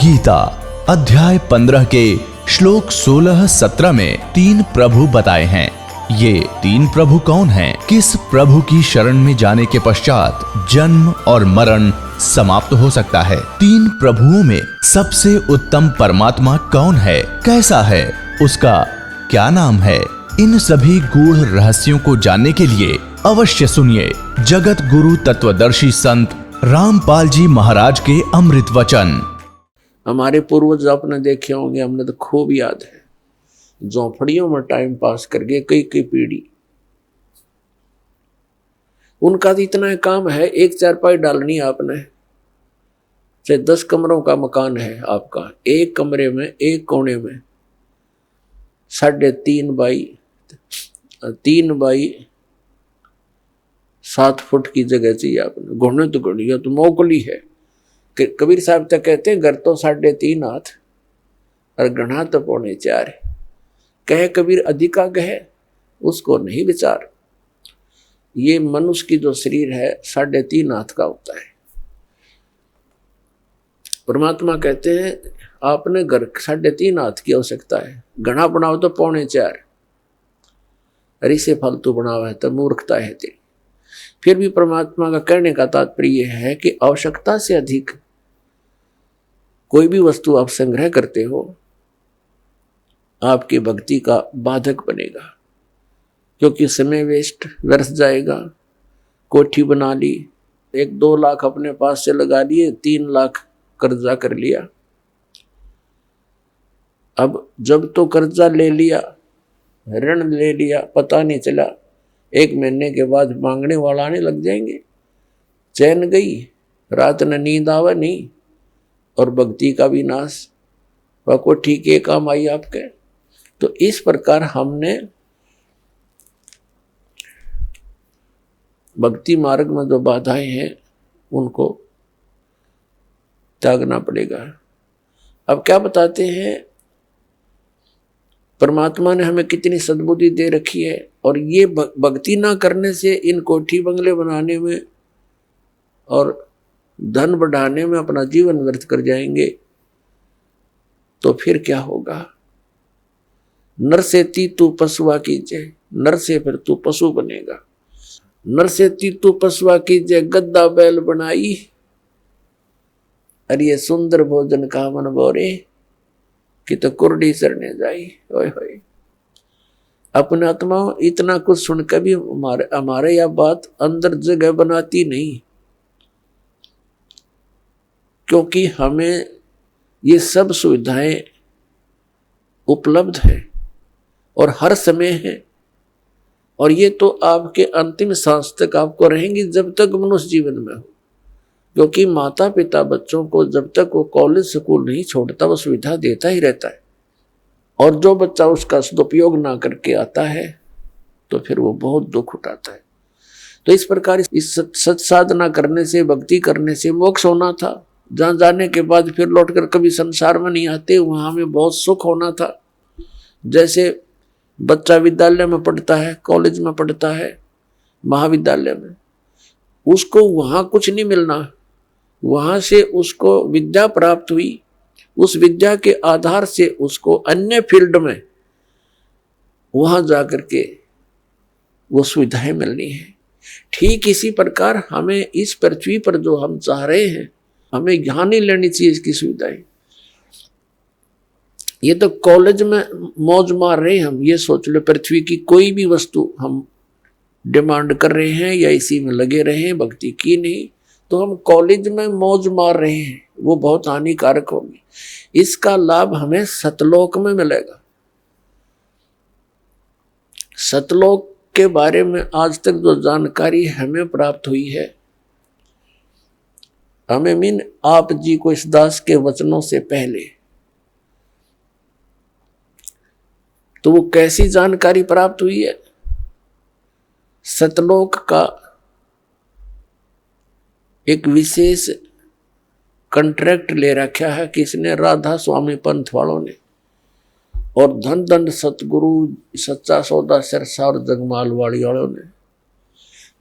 गीता अध्याय 15 के श्लोक 16-17 में 3 प्रभु बताए हैं। ये 3 प्रभु कौन हैं? किस प्रभु की शरण में जाने के पश्चात जन्म और मरण समाप्त हो सकता है? 3 प्रभुओं में सबसे उत्तम परमात्मा कौन है? कैसा है? उसका क्या नाम है? इन सभी गूढ़ रहस्यों को जानने के लिए अवश्य सुनिए जगत गुरु तत्वदर्शी संत रामपाल जी महाराज के अमृत वचन। हमारे पूर्वज आपने देखे होंगे, हमने तो खूब याद है, झोंपड़ियों में टाइम पास करके कई पीढ़ी। उनका तो इतना काम है, एक चारपाई डालनी आपने, चाहे 10 कमरों का मकान है आपका, एक कमरे में एक कोने में 3.5 बाई 7 फुट की जगह चाहिए आपने। घुटने तो घड़िया तो मोकली है। कबीर साहब तक कहते हैं घर तो 3.5 हाथ और गणा तो 4.25 कहे कबीर अधिका कहे उसको नहीं विचार। ये मनुष्य की जो शरीर है 3.5 हाथ का होता है। परमात्मा कहते हैं आपने घर 3.5 हाथ की आवश्यकता है, गणा बनाओ तो 4.25 अरे से फालतू बनावा है तो मूर्खता है तेरी। फिर भी परमात्मा का कहने का तात्पर्य है कि आवश्यकता से अधिक कोई भी वस्तु आप संग्रह करते हो आपकी भक्ति का बाधक बनेगा, क्योंकि समय वेस्ट व्यर्थ जाएगा। कोठी बना ली, 1-2 लाख अपने पास से लगा लिए, 3 लाख कर्जा कर लिया। अब जब तो कर्जा ले लिया, ऋण ले लिया, पता नहीं चला 1 महीने के बाद मांगने वाला आने लग जाएंगे। चैन गई, रात न नींद आवा नहीं, और भक्ति का भी नाश। वह को ठीक है काम आई आपके। तो इस प्रकार हमने भक्ति मार्ग में जो बाधाएं हैं उनको त्यागना पड़ेगा। अब क्या बताते हैं, परमात्मा ने हमें कितनी सद्बुद्धि दे रखी है, और ये भक्ति ना करने से इन कोठी बंगले बनाने में और धन बढ़ाने में अपना जीवन व्यर्थ कर जाएंगे। तो फिर क्या होगा? नर से तू पशुआ कीजिए, नर से फिर तू पशु बनेगा। नर से तू पशुआ कीजिए, गद्दा बैल बनाई, अरे ये सुंदर भोजन का मन बोरे कि तो कुर्डी सरने जाई। ओए होए, अपने आत्मा इतना कुछ सुनकर भी हमारे यह बात अंदर जगह बनाती नहीं, क्योंकि हमें ये सब सुविधाएं उपलब्ध है और हर समय है, और ये तो आपके अंतिम सांस तक आपको रहेंगी जब तक मनुष्य जीवन में हो। क्योंकि माता पिता बच्चों को जब तक वो कॉलेज स्कूल नहीं छोड़ता वो सुविधा देता ही रहता है, और जो बच्चा उसका सदुपयोग ना करके आता है तो फिर वो बहुत दुख उठाता है। तो इस प्रकार इस सत साधना करने से, भक्ति करने से मोक्ष होना था, जहाँ जाने के बाद फिर लौटकर कभी संसार में नहीं आते, वहां हमें बहुत सुख होना था। जैसे बच्चा विद्यालय में पढ़ता है, कॉलेज में पढ़ता है, महाविद्यालय में, उसको वहां कुछ नहीं मिलना, वहां से उसको विद्या प्राप्त हुई, उस विद्या के आधार से उसको अन्य फील्ड में वहां जाकर के वो सुविधाएं मिलनी है। ठीक इसी प्रकार हमें इस पृथ्वी पर जो हम चाह रहे हैं, हमें यहाँ नहीं लेनी चाहिए इसकी सुविधाएं। ये तो कॉलेज में मौज मार रहे हैं हम, ये सोच लो पृथ्वी की कोई भी वस्तु हम डिमांड कर रहे हैं या इसी में लगे रहे हैं, भक्ति की नहीं, तो हम कॉलेज में मौज मार रहे हैं, वो बहुत हानिकारक होगी। इसका लाभ हमें सतलोक में मिलेगा। सतलोक के बारे में आज तक जो जानकारी हमें प्राप्त हुई है, हमें मीन आप जी को इस दास के वचनों से पहले, तो वो कैसी जानकारी प्राप्त हुई है? सतलोक का एक विशेष कॉन्ट्रैक्ट ले रखा है किसने? राधा स्वामी पंथ वालों ने, और धन दंड सतगुरु सच्चा सौदा सिरसा और जगमाल वाली वालों ने।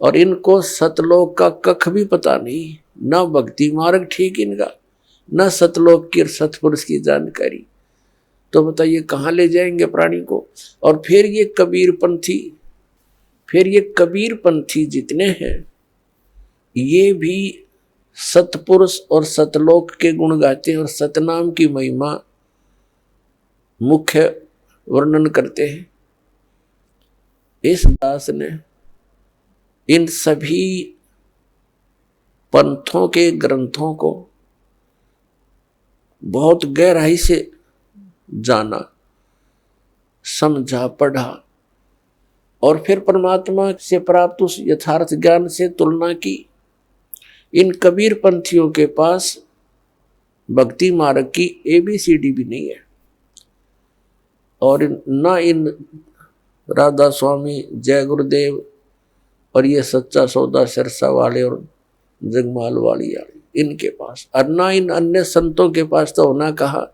और इनको सतलोक का कख भी पता नहीं, ना भक्ति मार्ग ठीक इनका, न सतलोक की और सतपुरुष की जानकारी। तो बताइए कहाँ ले जाएंगे प्राणी को। और फिर ये कबीर पंथी जितने हैं ये भी सतपुरुष और सतलोक के गुण गाते हैं और सतनाम की महिमा मुख्य वर्णन करते हैं। इस दास ने इन सभी पंथों के ग्रंथों को बहुत गहराई से जाना, समझा, पढ़ा और फिर परमात्मा से प्राप्त उस यथार्थ ज्ञान से तुलना की। इन कबीर पंथियों के पास भक्ति मार्ग की ABCD भी नहीं है और न इन राधा स्वामी, जय गुरुदेव और ये सच्चा सौदा सिरसा वाले और जगमाल वाली इनके पास, और न इन अन्य संतों के पास तो होना कहा,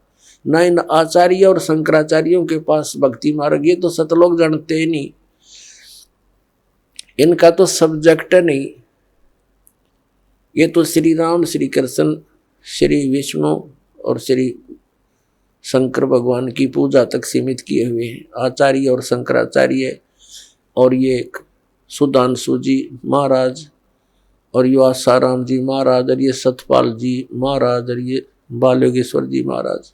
न इन आचार्य और शंकराचार्यों के पास भक्ति मार्ग। ये तो सतलोक जानते ही नहीं, इनका तो सब्जेक्ट नहीं। ये तो श्री राम, श्री कृष्ण, श्री विष्णु और श्री शंकर भगवान की पूजा तक सीमित किए हुए हैं, आचार्य और शंकराचार्य। और ये सुधांशु जी महाराज और ये आसाराम जी महाराज और ये सतपाल जी महाराज और ये बालयोगेश्वर जी महाराज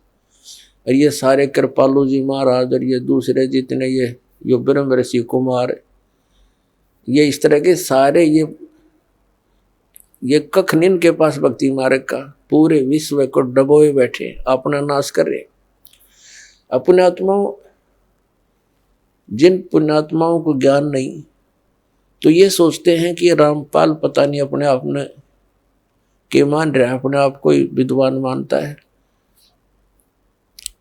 और ये सारे कृपालु जी महाराज और ये दूसरे जितने ये ब्रह्म ऋषि कुमार, ये इस तरह के सारे ये कख नहीं के पास भक्ति मार्ग का। पूरे विश्व को डबोए बैठे, अपना नाश कर रहे। अपने आत्माओं, जिन पुण्यात्माओं को ज्ञान नहीं तो ये सोचते हैं कि रामपाल पता नहीं अपने आप में के मान रहा है, अपने आप को विद्वान मानता है।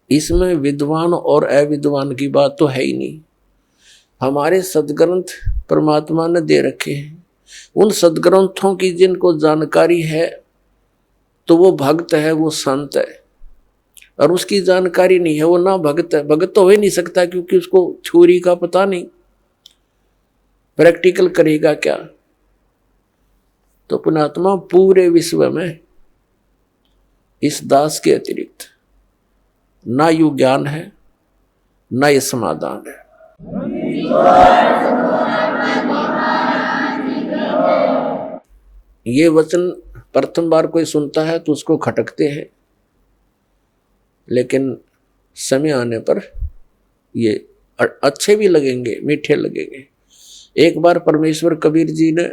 इसमें विद्वान और अविद्वान की बात तो है ही नहीं। हमारे सदग्रंथ परमात्मा ने दे रखे हैं, उन सदग्रंथों की जिनको जानकारी है तो वो भक्त है, वो संत है। और उसकी जानकारी नहीं है वो ना भक्त है। भक्त तो हो ही नहीं सकता क्योंकि उसको छुरी का पता नहीं, प्रैक्टिकल करेगा क्या। तो पुण्यात्मा पूरे विश्व में इस दास के अतिरिक्त ना यू ज्ञान है ना ये समाधान है। ये वचन प्रथम बार कोई सुनता है तो उसको खटकते हैं, लेकिन समय आने पर ये अच्छे भी लगेंगे, मीठे लगेंगे। एक बार परमेश्वर कबीर जी ने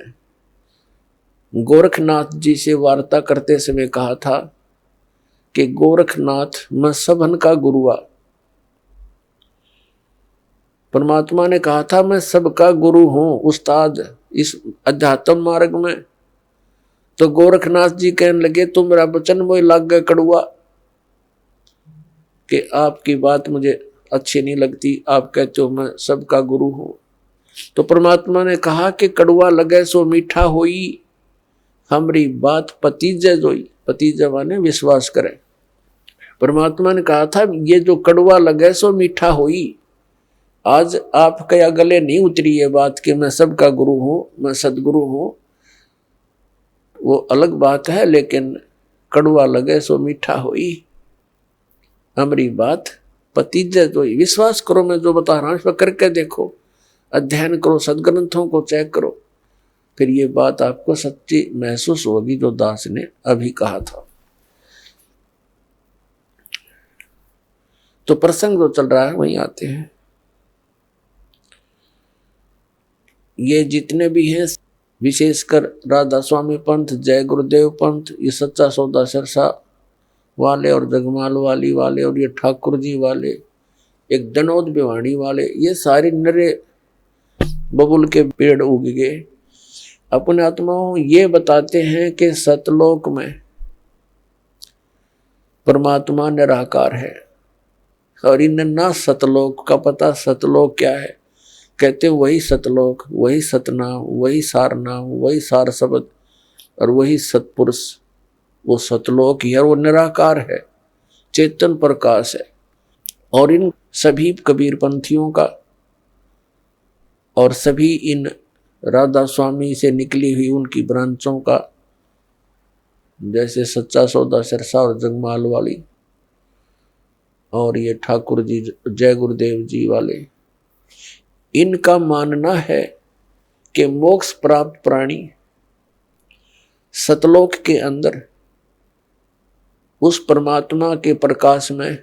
गोरखनाथ जी से वार्ता करते समय कहा था कि गोरखनाथ मैं सबन का गुरुआ। परमात्मा ने कहा था मैं सबका गुरु हूं, उस्ताद इस अध्यात्म मार्ग में। तो गोरखनाथ जी कहने लगे तुम मेरा वचन मोह लग गए कड़ुआ, कि आपकी बात मुझे अच्छी नहीं लगती, आप कहते हो मैं सबका गुरु हूं। तो परमात्मा ने कहा कि कड़ुआ लगे सो मीठा होई, हमारी बात पतीजे जोई। पतीजे माने विश्वास करें। परमात्मा ने कहा था ये जो कड़ुआ लगे सो मीठा होई। आज आप क्या गले नहीं उतरी ये बात कि मैं सबका गुरु हूं, मैं सदगुरु हूं, वो अलग बात है, लेकिन कड़ुआ लगे सो मीठा होई, हमारी बात पतीजे जोई। विश्वास करो, मैं जो बता रहा हूं इस पर करके देखो, अध्ययन करो, सदग्रंथों को चेक करो, फिर ये बात आपको सच्ची महसूस होगी जो दास ने अभी कहा था। तो प्रसंग जो चल रहा है वहीं आते हैं। ये जितने भी हैं, विशेषकर राधा स्वामी पंथ, जय गुरुदेव पंथ, ये सच्चा सौदा सिरसा वाले और जगमाल वाली वाले और ये ठाकुर जी वाले, एक दनोद भिवाड़ी वाले, ये सारे नरे बबुल के पेड़ उग गए। अपने आत्माओं ये बताते हैं कि सतलोक में परमात्मा निराकार है और इन्हें ना सतलोक का पता। सतलोक क्या है? कहते वही सतलोक, वही सतनाम, वही सारनाम, वही सार शब्द और वही सतपुरुष, वो सतलोक ही है, वो निराकार है, चेतन प्रकाश है। और इन सभी कबीर पंथियों का और सभी इन राधा स्वामी से निकली हुई उनकी ब्रांचों का जैसे सच्चा सौदा सिरसा और जगमाल वाली, और ये ठाकुर जी जय गुरुदेव जी वाले, इनका मानना है कि मोक्ष प्राप्त प्राणी सतलोक के अंदर उस परमात्मा के प्रकाश में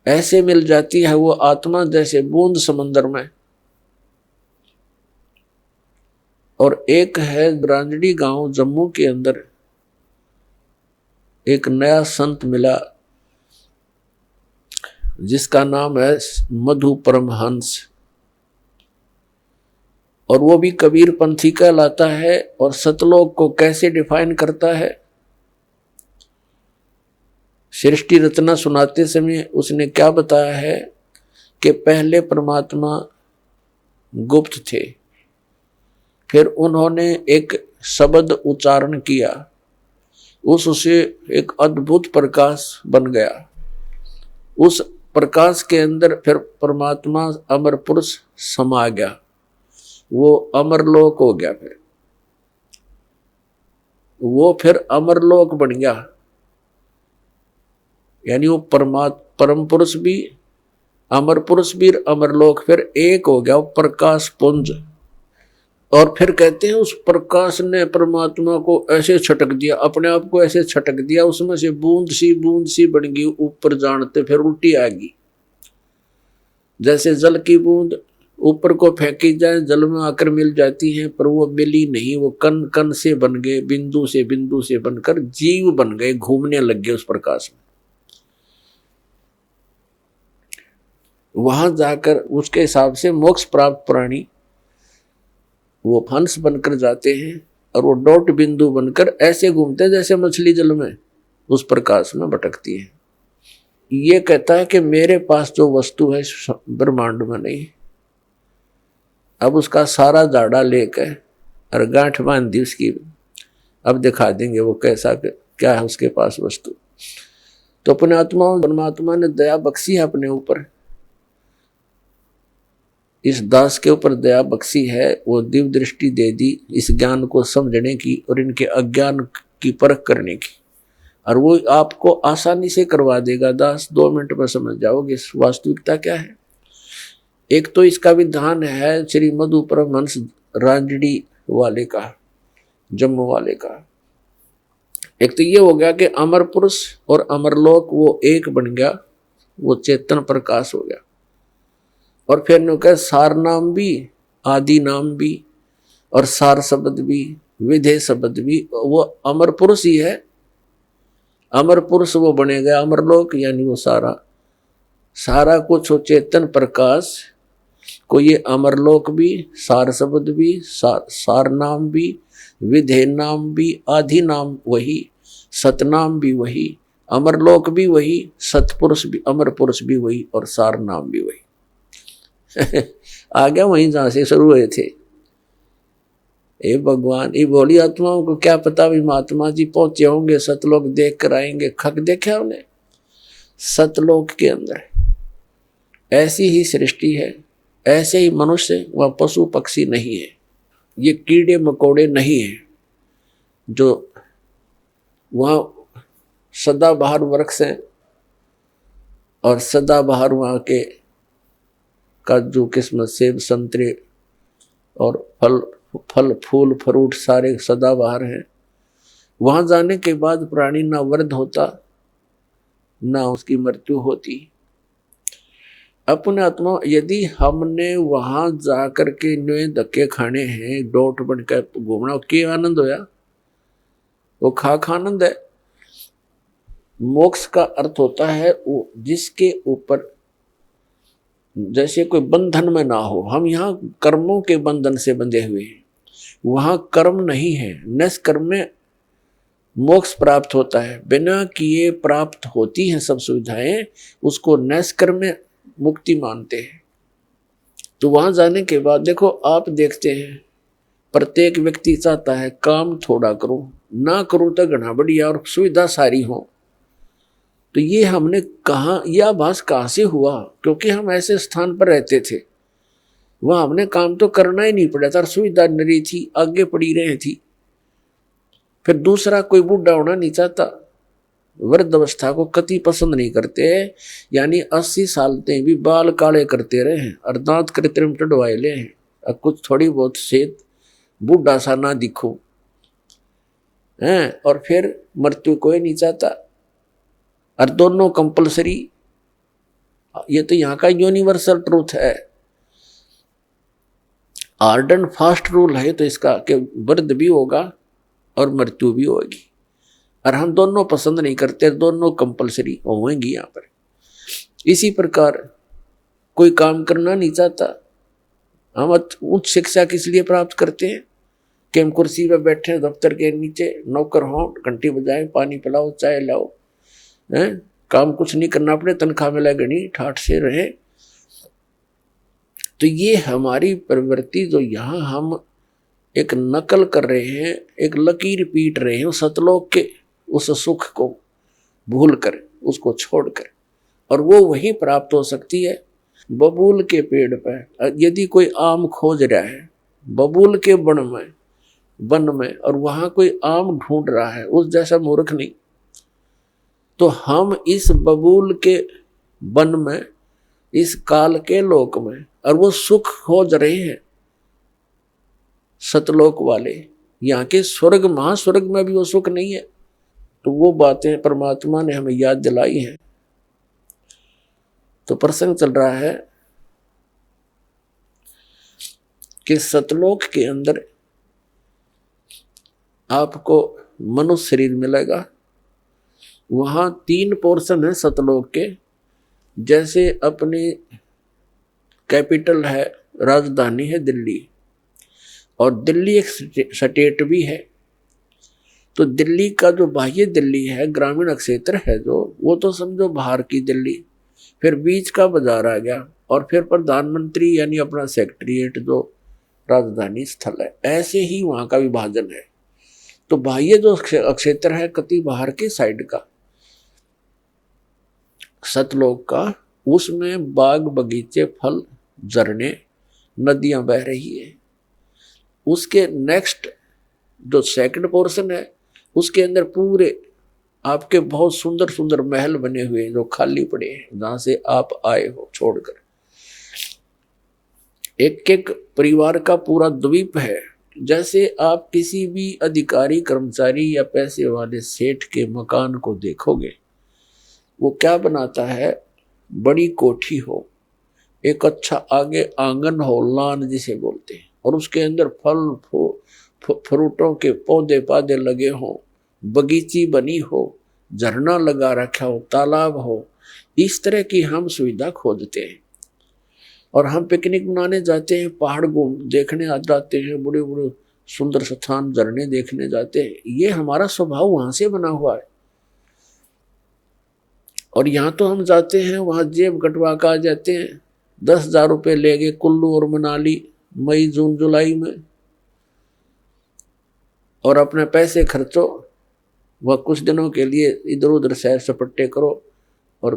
ऐसे मिल जाती है वो आत्मा जैसे बूंद समंदर में। और एक है ग्रांजड़ी गांव जम्मू के अंदर एक नया संत मिला जिसका नाम है मधु परमहंस, और वो भी कबीर पंथी कहलाता है। और सतलोक को कैसे डिफाइन करता है, सृष्टि रचना सुनाते समय उसने क्या बताया है कि पहले परमात्मा गुप्त थे, फिर उन्होंने एक शब्द उच्चारण किया, उससे एक अद्भुत प्रकाश बन गया। उस प्रकाश के अंदर फिर परमात्मा अमर पुरुष समा गया, वो अमरलोक हो गया। फिर वो फिर अमरलोक बन गया, यानी वो परम पुरुष भी अमर पुरुष भी अमरलोक फिर एक हो गया, वो प्रकाश पुंज। और फिर कहते हैं उस प्रकाश ने परमात्मा को ऐसे छटक दिया, अपने आप को ऐसे छटक दिया, उसमें से बूंद सी बन गई, ऊपर जानते फिर उल्टी आ गई। जैसे जल की बूंद ऊपर को फेंकी जाए जल में आकर मिल जाती है, पर वो मिली नहीं, वो कण कण से बन गए, बिंदु से बनकर जीव बन गए, घूमने लग गए उस प्रकाश में। वहां जाकर उसके हिसाब से मोक्ष प्राप्त प्राणी वो हंस बनकर जाते हैं, और वो डॉट बिंदु बनकर ऐसे घूमते हैं जैसे मछली जल में उस प्रकाश में भटकती है। ये कहता है कि मेरे पास जो वस्तु है ब्रह्मांड में नहीं। अब उसका सारा जाड़ा लेकर और गांठ बांध दी उसकी, अब दिखा देंगे वो कैसा क्या है उसके पास वस्तु। तो अपने आत्मा परमात्मा ने दया बख्शी है अपने ऊपर, इस दास के ऊपर दया बख्शी है, वो दिव्य दृष्टि दे दी इस ज्ञान को समझने की और इनके अज्ञान की परख करने की, और वो आपको आसानी से करवा देगा। दास 2 मिनट में समझ जाओगे वास्तविकता क्या है। एक तो इसका विधान है श्री मधु परमहंस रांजड़ी वाले का, जम्मू वाले का। एक तो ये हो गया कि अमर पुरुष और अमरलोक वो एक बन गया, वो चेतन प्रकाश हो गया। और फिर नो कह सार नाम भी, आदि नाम भी, और सार शब्द भी, विधेय शब्द भी, वो अमर पुरुष ही है। अमर पुरुष वो बनेगा अमरलोक, यानी वो सारा कुछ हो चेतन प्रकाश को, ये अमरलोक भी, सार शब्द भी, सार नाम भी, विधेय नाम भी, आदि नाम वही, सतनाम भी वही, अमरलोक भी वही, सतपुरुष भी, अमर पुरुष भी वही, और सार नाम भी वही। आ गया वहीं जहां से शुरू हुए थे। ए भगवान, ये भोली आत्माओं को क्या पता भी महात्मा जी पहुंचे होंगे, सतलोक देख कर आएंगे। खक देखा उन्हें, सतलोक के अंदर ऐसी ही सृष्टि है, ऐसे ही मनुष्य, वह पशु पक्षी नहीं है, ये कीड़े मकोड़े नहीं है जो वहाँ सदाबहार वृक्ष हैं, और सदाबहार वहाँ के काजू किस्मत सेब संतरे और फल फूल फ्रूट सारे सदाबहार हैं। वहां जाने के बाद प्राणी ना वृद्ध होता ना उसकी मृत्यु होती। अपने आत्मा यदि हमने वहां जाकर के नए धक्के खाने हैं, डोट बनकर घूमना, क्या आनंद होया, वो खाक आनंद है। मोक्ष का अर्थ होता है वो जिसके ऊपर जैसे कोई बंधन में ना हो। हम यहाँ कर्मों के बंधन से बंधे हुए हैं, वहां कर्म नहीं है। निष्कर्म में मोक्ष प्राप्त होता है, बिना किए प्राप्त होती हैं सब सुविधाएं, उसको निष्कर्म में मुक्ति मानते हैं। तो वहां जाने के बाद देखो, आप देखते हैं प्रत्येक व्यक्ति चाहता है काम थोड़ा करूं, ना करूं तो घना बढ़िया और सुविधा सारी हो। तो ये हमने कहा, यह आभास कहां से हुआ? क्योंकि हम ऐसे स्थान पर रहते थे, वहां हमने काम तो करना ही नहीं पड़ा था, सुविधा नरी थी, आगे पड़ी रही थी। फिर दूसरा कोई बूढ़ा होना नहीं चाहता, वृद्ध अवस्था को कति पसंद नहीं करते, यानी 80 साल तक भी बाल काले करते रहे हैं और दांत कृत्रिम टडवाए ले हैं, और कुछ थोड़ी बहुत सेहत बूढ़ा सा ना दिखो हैं, और फिर मृत्यु कोई नहीं चाहता, और दोनों कंपलसरी। ये तो यहाँ का यूनिवर्सल ट्रूथ है, हार्ड एंड फास्ट रूल है तो इसका कि वृद्ध भी होगा और मृत्यु भी होगी, और हम दोनों पसंद नहीं करते, दोनों कंपलसरी होंगी यहाँ पर। इसी प्रकार कोई काम करना नहीं चाहता, हम उच्च शिक्षा किस लिए प्राप्त करते हैं कि हम कुर्सी पर बैठे दफ्तर के नीचे नौकर हों, घंटी बजाएं, पानी पिलाओ, चाय लाओ, हैं, काम कुछ नहीं करना पड़े, तनख्वाह मिला गणी ठाठ से रहे। तो ये हमारी प्रवृत्ति जो यहाँ हम एक नकल कर रहे हैं, एक लकीर पीट रहे हैं सतलोक के उस सुख को भूल कर, उसको छोड़कर, और वो वही प्राप्त हो सकती है बबूल के पेड़ पर। यदि कोई आम खोज रहा है बबूल के वन में और वहां कोई आम ढूंढ रहा है, उस जैसा मूर्ख नहीं। तो हम इस बबूल के वन में, इस काल के लोक में, और वो सुख खोज रहे हैं सतलोक वाले, यहाँ के स्वर्ग महास्वर्ग में भी वो सुख नहीं है। तो वो बातें परमात्मा ने हमें याद दिलाई हैं। तो प्रसंग चल रहा है कि सतलोक के अंदर आपको मनुष्य शरीर मिलेगा। वहां 3 पोर्शन है सतलोक के। जैसे अपनी कैपिटल है, राजधानी है दिल्ली, और दिल्ली एक स्टेट भी है। तो दिल्ली का जो बाह्य दिल्ली है, ग्रामीण क्षेत्र है जो, वो तो समझो बाहर की दिल्ली, फिर बीच का बाजार आ गया, और फिर प्रधानमंत्री यानी अपना सेक्रेटरीट जो राजधानी स्थल है। ऐसे ही वहाँ का विभाजन है। तो बाह्य जो क्षेत्र है कति बाहर के साइड का सतलोक का, उसमें बाग बगीचे, फल, झरने, नदियां बह रही है। उसके नेक्स्ट जो सेकंड पोर्शन है, उसके अंदर पूरे आपके बहुत सुंदर सुंदर महल बने हुए हैं जो खाली पड़े हैं, जहां से आप आए हो छोड़कर। एक एक परिवार का पूरा द्वीप है। जैसे आप किसी भी अधिकारी, कर्मचारी या पैसे वाले सेठ के मकान को देखोगे, वो क्या बनाता है, बड़ी कोठी हो, एक अच्छा आगे आंगन हो, लान जिसे बोलते हैं, और उसके अंदर फल फ्रूटों के पौधे पादे लगे हों, बगीची बनी हो, झरना लगा रखा हो, तालाब हो। इस तरह की हम सुविधा खोजते हैं। और हम पिकनिक मनाने जाते हैं, पहाड़ देखने आ जाते हैं, बड़े बड़े सुंदर स्थान, झरने देखने जाते हैं। ये हमारा स्वभाव वहां से बना हुआ है। और यहाँ तो हम जाते हैं, वहां जेब कटवा कर आ जाते हैं, 10,000 रुपये ले गए कुल्लू और मनाली मई जून जुलाई में, और अपने पैसे खर्चो, वह कुछ दिनों के लिए इधर उधर सैर सपट्टे करो और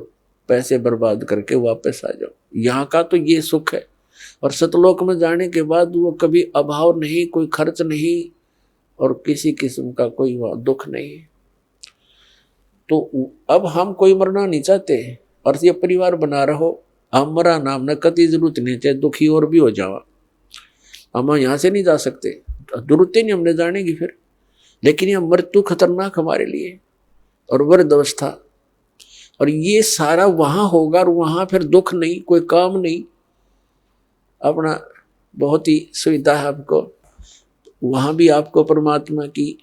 पैसे बर्बाद करके वापस आ जाओ। यहाँ का तो ये सुख है। और सतलोक में जाने के बाद वो कभी अभाव नहीं, कोई खर्च नहीं, और किसी किस्म का कोई वहाँ दुख नहीं। तो अब हम कोई मरना नहीं चाहते, और ये परिवार बना रहो, हम मरा नाम न कति जरूरत नहीं, चाहे दुखी और भी हो जावा, हम यहाँ से नहीं जा सकते, जरूरत ही नहीं हमने जाने की फिर। लेकिन यह मृत्यु खतरनाक हमारे लिए, और वृद्ध अवस्था, और ये सारा वहां होगा, और वहां फिर दुख नहीं, कोई काम नहीं, अपना बहुत ही सुविधा है आपको। वहां भी आपको परमात्मा की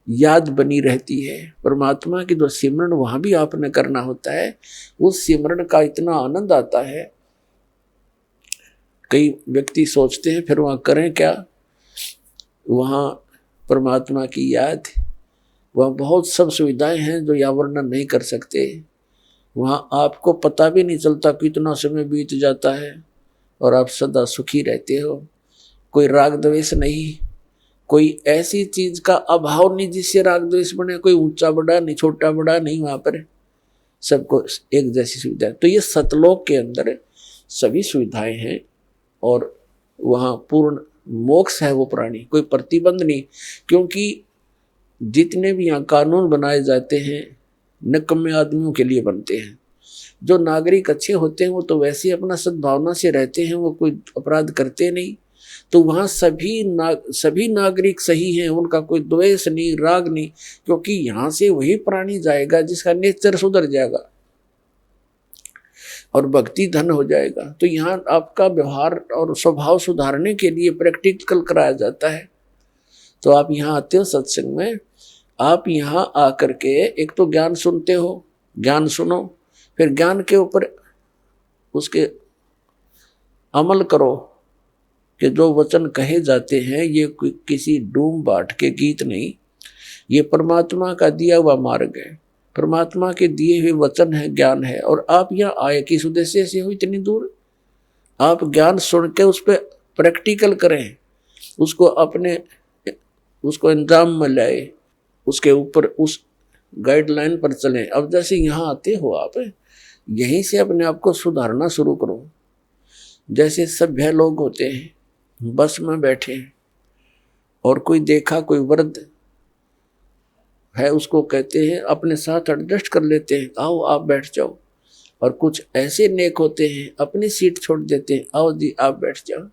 याद बनी रहती है। परमात्मा की जो सिमरन वहां भी आपने करना होता है, उस सिमरन का इतना आनंद आता है। कई व्यक्ति सोचते हैं फिर वहां करें क्या, वहां परमात्मा की याद, वहाँ बहुत सब सुविधाएं हैं जो या वर्णन नहीं कर सकते। वहाँ आपको पता भी नहीं चलता कितना समय बीत जाता है, और आप सदा सुखी रहते हो। कोई राग द्वेष नहीं, कोई ऐसी चीज का अभाव नहीं जिससे राग द्वेष बने, कोई ऊंचा बड़ा नहीं, छोटा बड़ा नहीं, वहाँ पर सबको एक जैसी सुविधा। तो ये सतलोक के अंदर सभी सुविधाएं हैं, और वहाँ पूर्ण मोक्ष है वो प्राणी, कोई प्रतिबंध नहीं। क्योंकि जितने भी यहाँ कानून बनाए जाते हैं निकम्मे आदमियों के लिए बनते हैं। जो नागरिक अच्छे होते हैं वो तो वैसे ही अपना सद्भावना से रहते हैं, वो कोई अपराध करते नहीं। तो वहाँ सभी नागरिक सही हैं, उनका कोई द्वेष नहीं, राग नहीं, क्योंकि यहाँ से वही प्राणी जाएगा जिसका नेचर सुधर जाएगा और भक्ति धन हो जाएगा। तो यहाँ आपका व्यवहार और स्वभाव सुधारने के लिए प्रैक्टिकल कराया जाता है। तो आप यहाँ आते हो सत्संग में, आप यहाँ आकर के एक तो ज्ञान सुनते हो, ज्ञान सुनो, फिर ज्ञान के ऊपर उसके अमल करो कि जो वचन कहे जाते हैं ये किसी डूम बाट के गीत नहीं, ये परमात्मा का दिया हुआ मार्ग है, परमात्मा के दिए हुए वचन है, ज्ञान है। और आप यहाँ आए किस उद्देश्य से हो इतनी दूर? आप ज्ञान सुन के उस पर प्रैक्टिकल करें, उसको अंजाम में लाए, उसके ऊपर उस गाइडलाइन पर चलें। अब जैसे यहाँ आते हो आप, यहीं से अपने आप को सुधारना शुरू करो। जैसे सभ्य लोग होते हैं, बस में बैठे हैं और कोई देखा, कोई वृद्ध है, उसको कहते हैं अपने साथ एडजस्ट कर लेते हैं, आओ आप बैठ जाओ। और कुछ ऐसे नेक होते हैं अपनी सीट छोड़ देते हैं, आओ जी आप बैठ जाओ।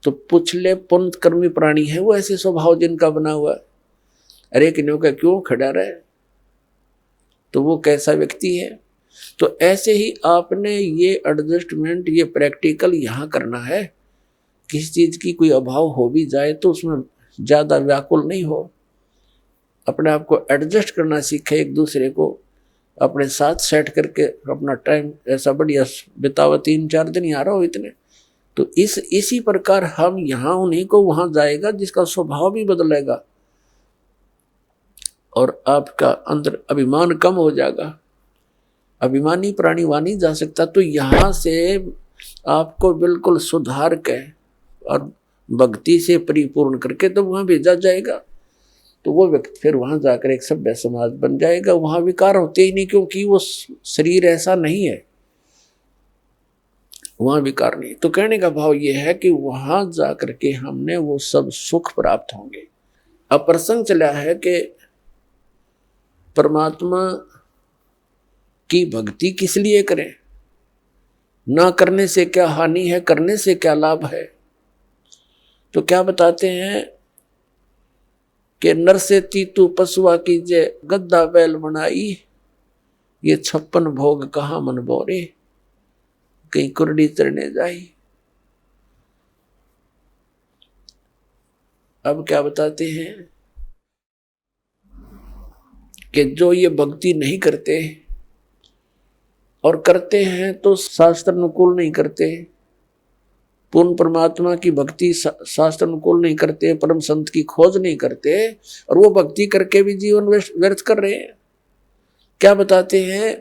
तो पुछले पुण्य कर्मी प्राणी है वो, ऐसे स्वभाव जिनका बना हुआ है। अरे किन्हों का क्यों खड़ा रहे, तो वो कैसा व्यक्ति है? तो ऐसे ही आपने ये एडजस्टमेंट, ये प्रैक्टिकल यहाँ करना है। किसी चीज की कोई अभाव हो भी जाए तो उसमें ज्यादा व्याकुल नहीं हो, अपने आप को एडजस्ट करना सीखे, एक दूसरे को अपने साथ सेट करके अपना टाइम ऐसा बढ़िया बिताओ। 3-4 दिन यहाँ रहो इतने। तो इसी प्रकार हम यहाँ उन्हीं को वहां जाएगा जिसका स्वभाव भी बदलेगा और आपका अंदर अभिमान कम हो जाएगा। अभिमानी प्राणी वहां नहीं जा सकता। तो यहाँ से आपको बिल्कुल सुधार के और भक्ति से परिपूर्ण करके तो वहां भेजा जाएगा। तो वो व्यक्ति फिर वहां जाकर एक सभ्य समाज बन जाएगा। वहां विकार होते ही नहीं, क्योंकि वो शरीर ऐसा नहीं है, वहां विकार नहीं। तो कहने का भाव ये है कि वहां जाकर के हमने वो सब सुख प्राप्त होंगे। अब प्रसंग चला है कि परमात्मा की भक्ति किस लिए करें, ना करने से क्या हानि है, करने से क्या लाभ है। तो क्या बताते हैं कि नर से तीतू पशुआ कीजे, गद्दा बैल बनाई, ये 56 भोग कहाँ मन बोरे, कहीं कुरडी चढ़ने जाई। अब क्या बताते हैं कि जो ये भक्ति नहीं करते और करते हैं तो शास्त्र अनुकूल नहीं करते, पूर्ण परमात्मा की भक्ति शास्त्र अनुकूल नहीं करते, परम संत की खोज नहीं करते, और वो भक्ति करके भी जीवन व्यर्थ कर रहे हैं। क्या बताते हैं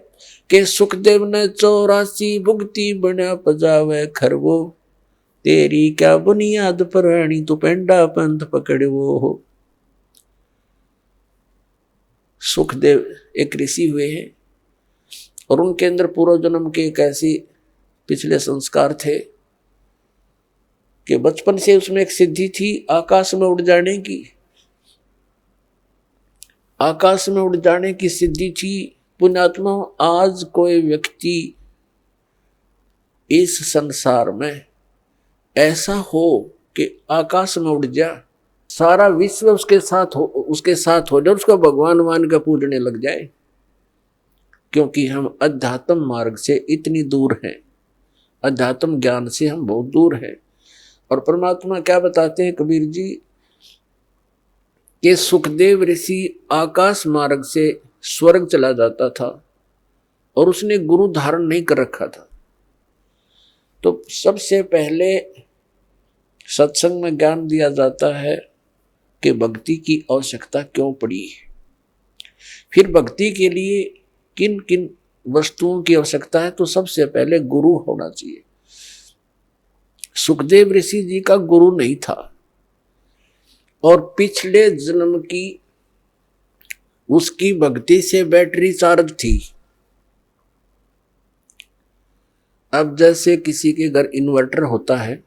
कि सुखदेव ने 84 भुगती बना पजावे खरवो, तेरी क्या बुनियाद पुरानी तू पेंडा पंथ पकड़वो हो। सुखदेव एक ऋषि हुए हैं और उनके अंदर पूर्व जन्म के एक ऐसी पिछले संस्कार थे कि बचपन से उसमें एक सिद्धि थी आकाश में उड़ जाने की। आकाश में उड़ जाने की सिद्धि थी। पुण्यात्मा, आज कोई व्यक्ति इस संसार में ऐसा हो कि आकाश में उड़ जा, सारा विश्व उसके साथ हो जाए, उसको भगवान मान का पूजने लग जाए, क्योंकि हम अध्यात्म मार्ग से इतनी दूर हैं, अध्यात्म ज्ञान से हम बहुत दूर हैं। और परमात्मा क्या बताते हैं कबीर जी कि सुखदेव ऋषि आकाश मार्ग से स्वर्ग चला जाता था और उसने गुरु धारण नहीं कर रखा था। तो सबसे पहले सत्संग में ज्ञान दिया जाता है कि भक्ति की आवश्यकता क्यों पड़ी, फिर भक्ति के लिए किन किन वस्तुओं की आवश्यकता है। तो सबसे पहले गुरु होना चाहिए। सुखदेव ऋषि जी का गुरु नहीं था और पिछले जन्म की उसकी भक्ति से बैटरी चार्ज थी। अब जैसे किसी के घर इन्वर्टर होता है,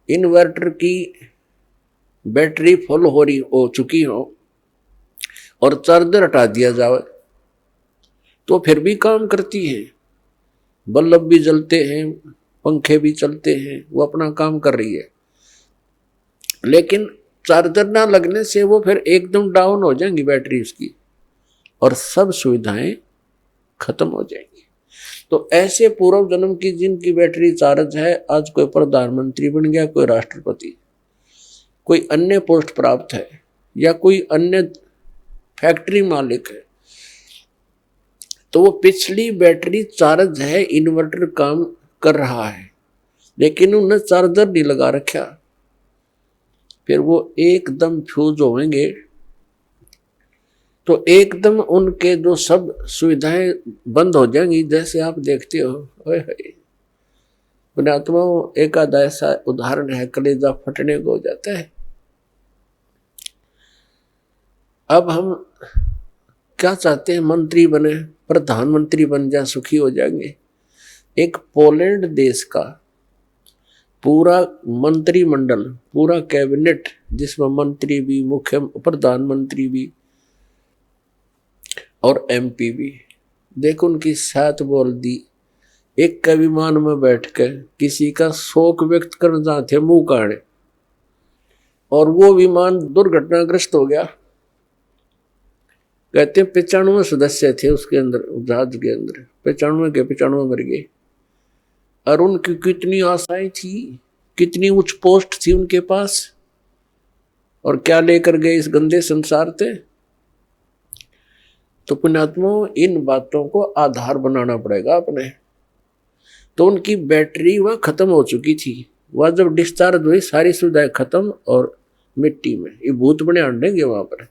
इन्वर्टर की बैटरी फुल हो चुकी हो और चार्जर हटा दिया जाए तो फिर भी काम करती है, बल्ब भी जलते हैं, पंखे भी चलते हैं, वो अपना काम कर रही है। लेकिन चार्जर ना लगने से वो फिर एकदम डाउन हो जाएंगी बैटरी उसकी, और सब सुविधाएं खत्म हो जाएंगी। तो ऐसे पूर्व जन्म की जिनकी बैटरी चार्ज है, आज कोई प्रधानमंत्री बन गया, कोई राष्ट्रपति, कोई अन्य पोस्ट प्राप्त है, या कोई अन्य फैक्ट्री मालिक है, तो वो पिछली बैटरी चार्ज है, इन्वर्टर काम कर रहा है, लेकिन उन्हें चार्जर नहीं लगा रखा, फिर वो एकदम फ्यूज होंगे, तो एकदम उनके जो सब सुविधाएं बंद हो जाएंगी। जैसे आप देखते हो, पुण्यात्मा, एक आधा ऐसा उदाहरण है, कलेजा फटने को हो जाता है। अब हम क्या चाहते हैं, मंत्री बने, प्रधानमंत्री बन जाए, सुखी हो जाएंगे। एक पोलैंड देश का पूरा मंत्रिमंडल, पूरा कैबिनेट, जिसमें मंत्री भी, मुख्य प्रधानमंत्री भी और एमपी भी, देखो उनकी साथ बोल दी, एक का विमान में बैठकर किसी का शोक व्यक्त करना चाहते मुंह काढ़े, और वो विमान दुर्घटनाग्रस्त हो गया। कहते 95 सदस्य थे उसके अंदर, जहाज के अंदर 95 के 95 मर गए। और उनकी कितनी आशाएं थी, कितनी उच्च पोस्ट थी उनके पास, और क्या लेकर गए इस गंदे संसार से। तो पुण्यात्मा, इन बातों को आधार बनाना पड़ेगा अपने। तो उनकी बैटरी वह खत्म हो चुकी थी, वह जब डिस्चार्ज हुई सारी सुविधाएं खत्म, और मिट्टी में ये भूत बने आंडेंगे वहां पर।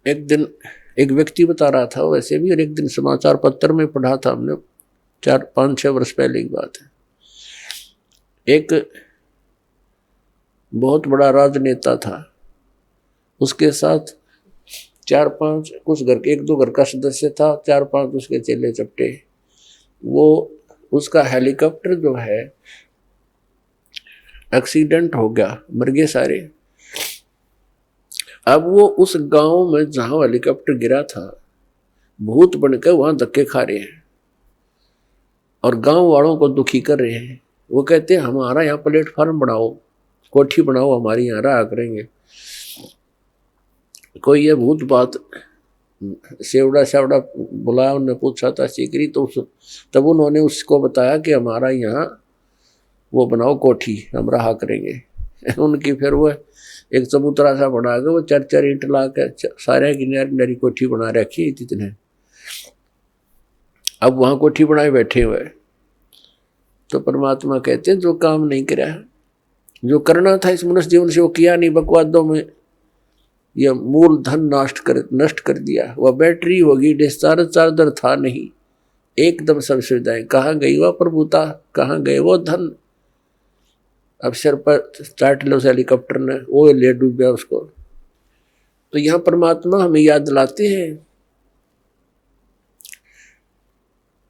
एक दिन एक व्यक्ति बता रहा था वैसे भी, और एक दिन समाचार पत्र में पढ़ा था हमने, 4-5-6 वर्ष पहले की बात है। एक बहुत बड़ा राजनेता था, उसके साथ 4-5 कुछ घर के, 1-2 घर का सदस्य था, 4-5 उसके चेले चपटे। वो उसका हेलीकॉप्टर जो है एक्सीडेंट हो गया, मर गए सारे। अब वो उस गांव में जहां हेलीकॉप्टर गिरा था, भूत बनकर वहां धक्के खा रहे हैं और गांव वालों को दुखी कर रहे हैं। वो कहते हैं हमारा यहाँ प्लेटफार्म बनाओ, कोठी बनाओ, हमारी यहाँ रहा करेंगे। कोई ये भूत बात सेवड़ा सेवड़ा बुलाया, उन्होंने पूछा था सीकरी, तो तब उन्होंने उसको बताया कि हमारा यहाँ वो बनाओ कोठी, हम रहा करेंगे। उनकी फिर वो एक चबूतरा सा बना के वो 4-4 ईंट ला के सारे किनारे नरी कोठी बना रखी इतने। अब वहां कोठी बनाए बैठे हुए। तो परमात्मा कहते हैं जो काम नहीं करा, जो करना था इस मनुष्य जीवन से वो किया नहीं, बकवादों में यह मूल धन नष्ट कर दिया। वह बैटरी होगी, डिस्चार्ज चार्जर था नहीं, एकदम सब सुविधाएं। कहाँ गई वह प्रभुता, कहाँ गए वो धन। अब सिर पर चाट लो उस हेलीकॉप्टर ने, वो ले डूब गया उसको। तो यहाँ परमात्मा हमें याद दिलाते हैं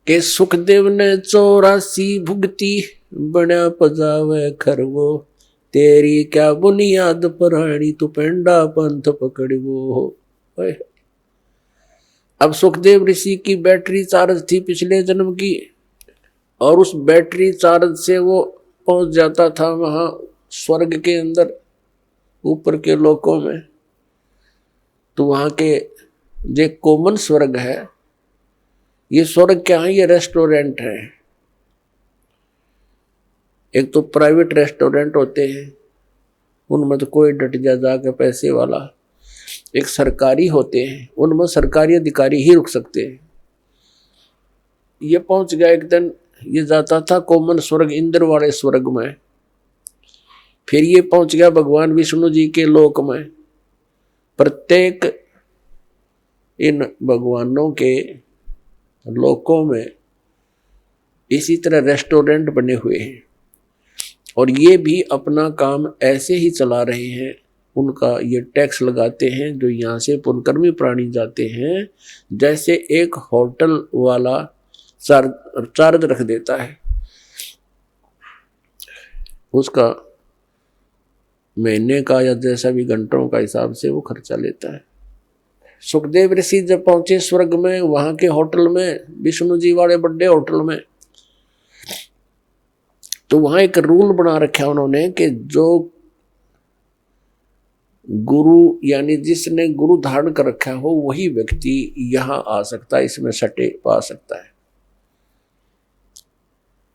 कि सुखदेव ने 84 भुगती, बना पजावे खरवो, तेरी क्या बुनियाद पराणी, तू पेंडा पंथ पकड़वो। अब सुखदेव ऋषि की बैटरी चार्ज थी पिछले जन्म की, और उस बैटरी चार्ज से वो पहुंच जाता था वहां स्वर्ग के अंदर, ऊपर के लोकों में। तो वहां के जो कॉमन स्वर्ग है, ये स्वर्ग क्या है, ये रेस्टोरेंट है। एक तो प्राइवेट रेस्टोरेंट होते हैं, उनमें तो कोई डट जाके पैसे वाला। एक सरकारी होते हैं, उनमें सरकारी अधिकारी ही रुक सकते हैं। ये पहुंच गया एक दिन, ये जाता था कॉमन स्वर्ग, इंद्र वाले स्वर्ग में। फिर ये पहुंच गया भगवान विष्णु जी के लोक में। प्रत्येक इन भगवानों के लोकों में इसी तरह रेस्टोरेंट बने हुए हैं, और ये भी अपना काम ऐसे ही चला रहे हैं। उनका ये टैक्स लगाते हैं, जो यहाँ से पुण्यकर्मी प्राणी जाते हैं, जैसे एक होटल वाला चार्ज रख देता है, उसका महीने का या जैसा भी घंटों का हिसाब से वो खर्चा लेता है। सुखदेव ऋषि जब पहुंचे स्वर्ग में, वहां के होटल में, विष्णु जी वाले बड़े होटल में, तो वहां एक रूल बना रखा उन्होंने कि जो गुरु यानी जिसने गुरु धारण कर रखा हो वही व्यक्ति यहां आ सकता है, इसमें सटे पा सकता है।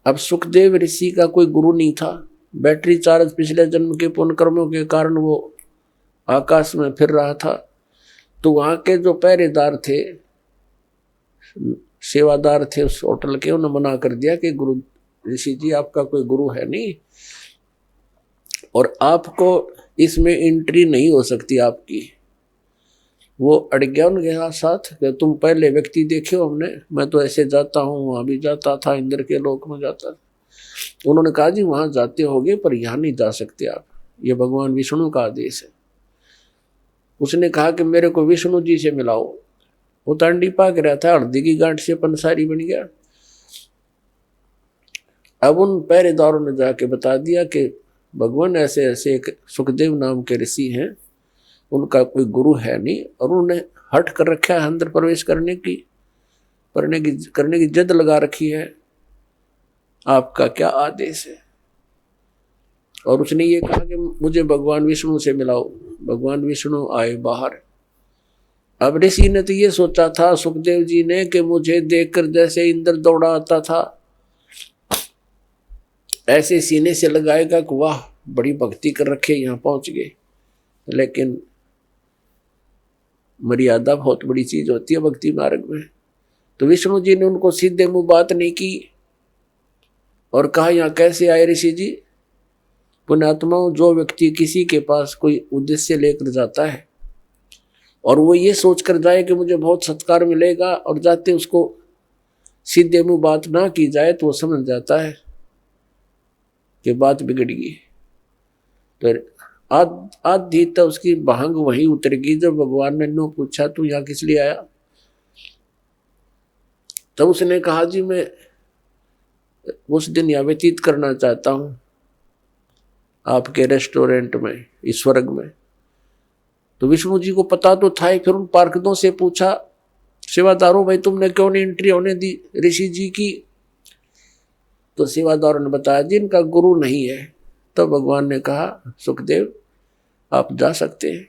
अब सुखदेव ऋषि का कोई गुरु नहीं था, बैटरी चार्ज पिछले जन्म के पुण्य कर्मों के कारण वो आकाश में फिर रहा था। तो वहां के जो पहरेदार थे, सेवादार थे उस होटल के, उन्होंने मना कर दिया कि गुरु ऋषि जी आपका कोई गुरु है नहीं और आपको इसमें एंट्री नहीं हो सकती आपकी। वो अड़ गया उनके साथ कि तुम पहले व्यक्ति देखे हो हमने, मैं तो ऐसे जाता हूँ, वहां भी जाता था, इंद्र के लोक में जाता था। उन्होंने कहा जी वहां जाते होगे पर यहाँ नहीं जा सकते आप, ये भगवान विष्णु का आदेश है। उसने कहा कि मेरे को विष्णु जी से मिलाओ। वो तांडी पाक रहा था, हल्दी की गांठ से पंसारी बन गया। अब उन पहरेदारों ने जाके बता दिया कि भगवान ऐसे ऐसे एक सुखदेव नाम के ऋषि हैं, उनका कोई गुरु है नहीं और उन्होंने हट कर रखा है अंदर प्रवेश करने की जिद लगा रखी है, आपका क्या आदेश है। और उसने ये कहा कि मुझे भगवान विष्णु से मिलाओ। भगवान विष्णु आए बाहर। अब ऋषि ने तो ये सोचा था सुखदेव जी ने कि मुझे देखकर जैसे इंद्र दौड़ा आता था ऐसे सीने से लगाएगा कि वाह बड़ी भक्ति कर रखे, यहाँ पहुंच गए। लेकिन मर्यादा बहुत बड़ी चीज होती है भक्ति मार्ग में। तो विष्णु जी ने उनको सीधे मुंह बात नहीं की और कहा यहाँ कैसे आए ऋषि जी। पुण्यात्माओं, जो व्यक्ति किसी के पास कोई उद्देश्य लेकर जाता है और वो ये सोच कर जाए कि मुझे बहुत सत्कार मिलेगा और जाते उसको सीधे मुंह बात ना की जाए तो वो समझ जाता है कि बात बिगड़ गई। तो आधी तो उसकी भांग वहीं उतरेगी जब भगवान ने नो पूछा तू यहाँ किस लिए आया। तब उसने कहा जी मैं उस दिन यहाँ व्यतीत करना चाहता हूँ आपके रेस्टोरेंट में, इस स्वर्ग में। तो विष्णु जी को पता तो था ही। फिर उन पार्षदों से पूछा, सेवादारों भाई तुमने क्यों नहीं एंट्री होने दी ऋषि जी की। तो सेवादारों ने बताया जी इनका गुरु नहीं है। तो भगवान ने कहा सुखदेव आप जा सकते हैं,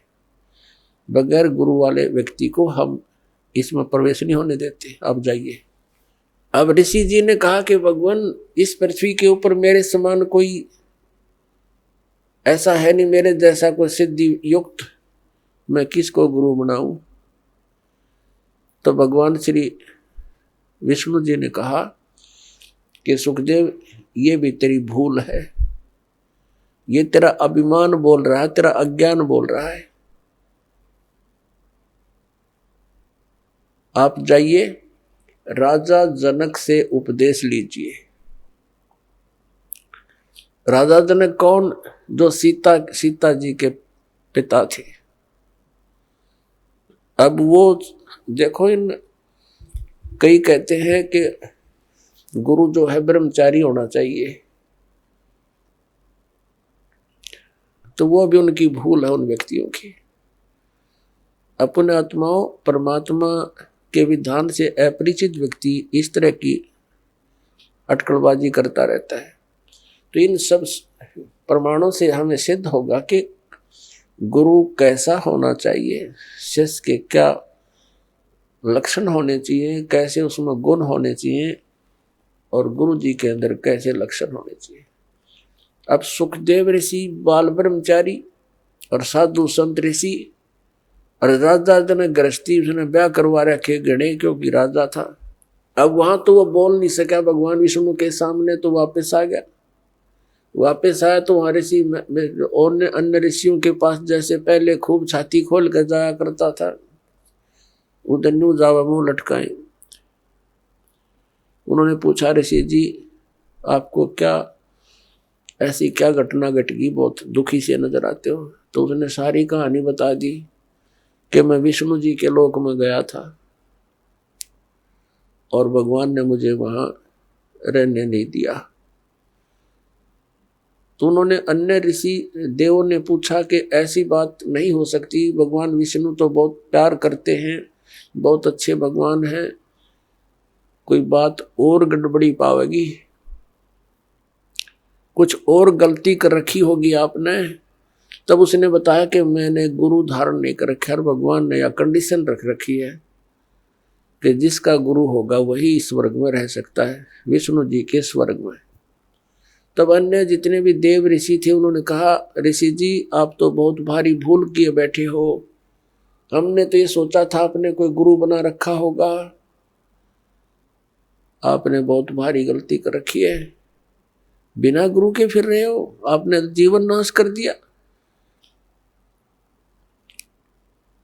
बगैर गुरु वाले व्यक्ति को हम इसमें प्रवेश नहीं होने देते, आप जाइए। अब ऋषि जी ने कहा कि भगवान इस पृथ्वी के ऊपर मेरे समान कोई ऐसा है नहीं, मेरे जैसा कोई सिद्धि युक्त, मैं किसको गुरु बनाऊं। तो भगवान श्री विष्णु जी ने कहा कि सुखदेव ये भी तेरी भूल है, ये तेरा अभिमान बोल रहा है, तेरा अज्ञान बोल रहा है। आप जाइए राजा जनक से उपदेश लीजिए। राजा जनक कौन? जो सीता जी के पिता थे। अब वो देखो, इन कई कहते हैं कि गुरु जो है ब्रह्मचारी होना चाहिए, तो वो भी उनकी भूल है उन व्यक्तियों की। अपने आत्माओं परमात्मा के विधान से अपरिचित व्यक्ति इस तरह की अटकलबाजी करता रहता है। तो इन सब प्रमाणों से हमें सिद्ध होगा कि गुरु कैसा होना चाहिए, शिष्य के क्या लक्षण होने चाहिए, कैसे उसमें गुण होने चाहिए और गुरु जी के अंदर कैसे लक्षण होने चाहिए। अब सुखदेव ऋषि बाल ब्रह्मचारी और साधु संत ऋषि और राजा ने गृहस्थी, उसने ब्याह करवा रखे गणे क्योंकि राजा था। अब वहां तो वो बोल नहीं सका भगवान विष्णु के सामने, तो वापस आ गया। वापस आया तो वहां ऋषि और अन्य ऋषियों के पास जैसे पहले खूब छाती खोल कर जाया करता था, उधर न्यू जावा मुंह लटकाए। उन्होंने पूछा ऋषि जी आपको क्या ऐसी क्या घटना घट गई, बहुत दुखी से नजर आते हो। तो उसने सारी कहानी बता दी कि मैं विष्णु जी के लोक में गया था और भगवान ने मुझे वहां रहने नहीं दिया। तो उन्होंने अन्य ऋषि देवों ने पूछा कि ऐसी बात नहीं हो सकती, भगवान विष्णु तो बहुत प्यार करते हैं, बहुत अच्छे भगवान हैं, कोई बात और गड़बड़ी पावेगी, कुछ और गलती कर रखी होगी आपने। तब उसने बताया कि मैंने गुरु धारण नहीं कर रखा, भगवान ने यह कंडीशन रख रखी है कि जिसका गुरु होगा वही स्वर्ग में रह सकता है, विष्णु जी के स्वर्ग में। तब अन्य जितने भी देव ऋषि थे उन्होंने कहा, ऋषि जी आप तो बहुत भारी भूल किए बैठे हो, हमने तो ये सोचा था आपने कोई गुरु बना रखा होगा, आपने बहुत भारी गलती कर रखी है, बिना गुरु के फिर रहे हो, आपने जीवन नाश कर दिया।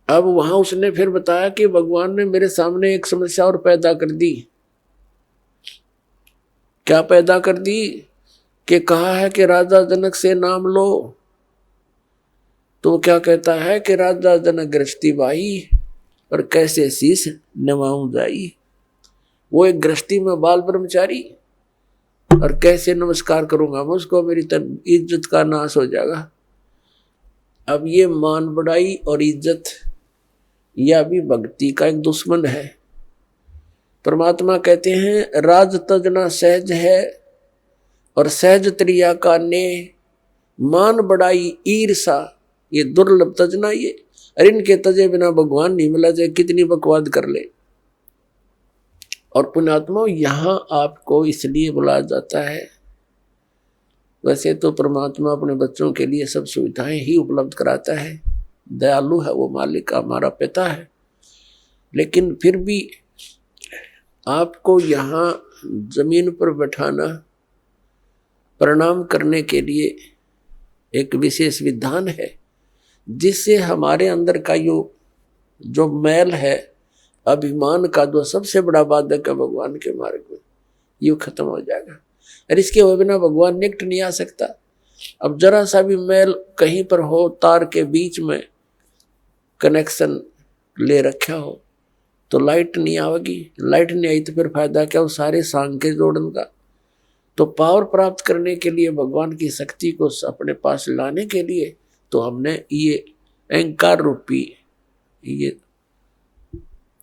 अब वहां उसने फिर बताया कि भगवान ने मेरे सामने एक समस्या और पैदा कर दी। क्या पैदा कर दी? कि कहा है कि राजा जनक से नाम लो, तो क्या कहता है कि राजा जनक गृहस्थी बाई और कैसे शीश नवाऊं जाई। वो एक गृहस्थी में बाल ब्रह्मचारी, और कैसे नमस्कार करूंगा मैं उसको, मेरी इज्जत का नाश हो जाएगा। अब ये मान बढ़ाई और इज्जत यह भी भक्ति का एक दुश्मन है। परमात्मा कहते हैं राज तजना सहज है और सहज त्रिया का ने, मान बढ़ाई ईर्षा ये दुर्लभ तजना ये, और इनके तजे बिना भगवान नहीं मिला, चाहे कितनी बकवाद कर ले। और पुण्यात्मा यहाँ आपको इसलिए बुलाया जाता है, वैसे तो परमात्मा अपने बच्चों के लिए सब सुविधाएं ही उपलब्ध कराता है, दयालु है वो, मालिक हमारा पिता है, लेकिन फिर भी आपको यहाँ जमीन पर बैठाना प्रणाम करने के लिए एक विशेष विधान है, जिससे हमारे अंदर का जो मैल है, अभिमान का जो सबसे बड़ा बाधक है भगवान के मार्ग में, ये खत्म हो जाएगा। और इसके बिना भगवान निकट नहीं आ सकता। अब जरा सा भी मैल कहीं पर हो, तार के बीच में कनेक्शन ले रखा हो तो लाइट नहीं आवेगी, लाइट नहीं आई तो फिर फायदा क्या, वो सारे सांग के जोड़न का। तो पावर प्राप्त करने के लिए, भगवान की शक्ति को अपने पास लाने के लिए, तो हमने ये अहंकार रूपी ये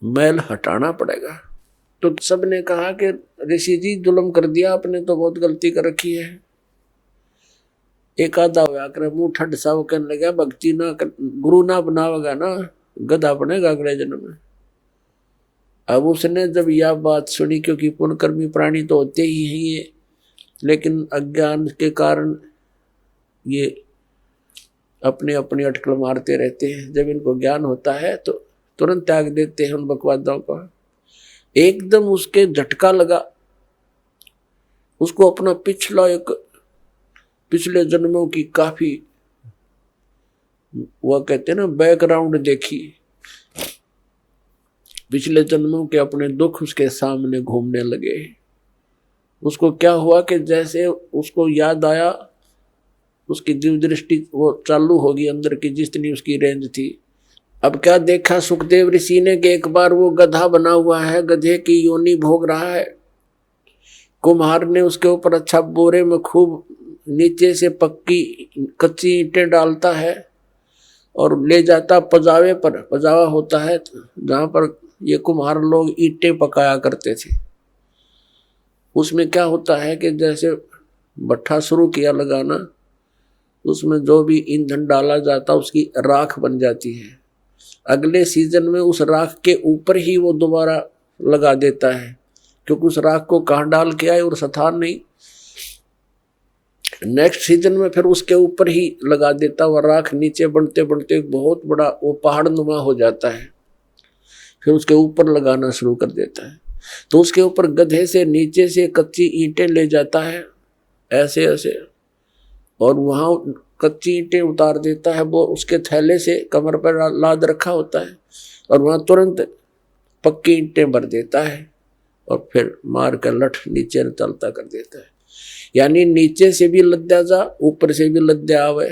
मैल हटाना पड़ेगा। तो सबने कहा कि ऋषि जी जुल्म कर दिया आपने, तो बहुत गलती कर रखी है। एक आधा हुआ कर मुंह ठंड सा वो कहने लगा, भक्ति ना कर, गुरु ना बनावेगा ना गधा बनेगा अगले जन्म में। अब उसने जब यह बात सुनी, क्योंकि पुण्यकर्मी प्राणी तो होते ही हैं ये, लेकिन अज्ञान के कारण ये अपने अपनी अटकल मारते रहते हैं। जब इनको ज्ञान होता है तो तुरंत त्याग देते हैं उन बकवादों को। एकदम उसके झटका लगा, उसको अपना पिछले जन्मों की काफी वह कहते हैं ना बैकग्राउंड देखी, पिछले जन्मों के अपने दुख उसके सामने घूमने लगे। उसको क्या हुआ कि जैसे उसको याद आया, उसकी दिव्य दृष्टि वो चालू होगी अंदर की, जितनी उसकी रेंज थी। अब क्या देखा सुखदेव ऋषि ने कि एक बार वो गधा बना हुआ है, गधे की योनि भोग रहा है। कुम्हार ने उसके ऊपर अच्छा बोरे में खूब नीचे से पक्की कच्ची ईंटें डालता है और ले जाता पजावे पर। पजावा होता है जहाँ पर ये कुम्हार लोग ईंटें पकाया करते थे। उसमें क्या होता है कि जैसे भट्ठा शुरू किया लगाना, उसमें जो भी ईंधन डाला जाता उसकी राख बन जाती है। अगले सीजन में उस राख के ऊपर ही वो दोबारा लगा देता है, क्योंकि उस राख को कहाँ डाल के आए और स्थान नहीं। नेक्स्ट सीजन में फिर उसके ऊपर ही लगा देता, वह राख नीचे बनते बनते बहुत बड़ा वो पहाड़ नुमा हो जाता है। फिर उसके ऊपर लगाना शुरू कर देता है। तो उसके ऊपर गधे से नीचे से कच्ची ईंटें ले जाता है ऐसे ऐसे, और वहाँ कच्ची ईंटें उतार देता है। वो उसके थैले से कमर पर लाद रखा होता है, और वहाँ तुरंत पक्की ईंटें भर देता है और फिर मार कर लठ नीचे चलता कर देता है। यानी नीचे से भी लद्या जा, ऊपर से भी लद्या आवे।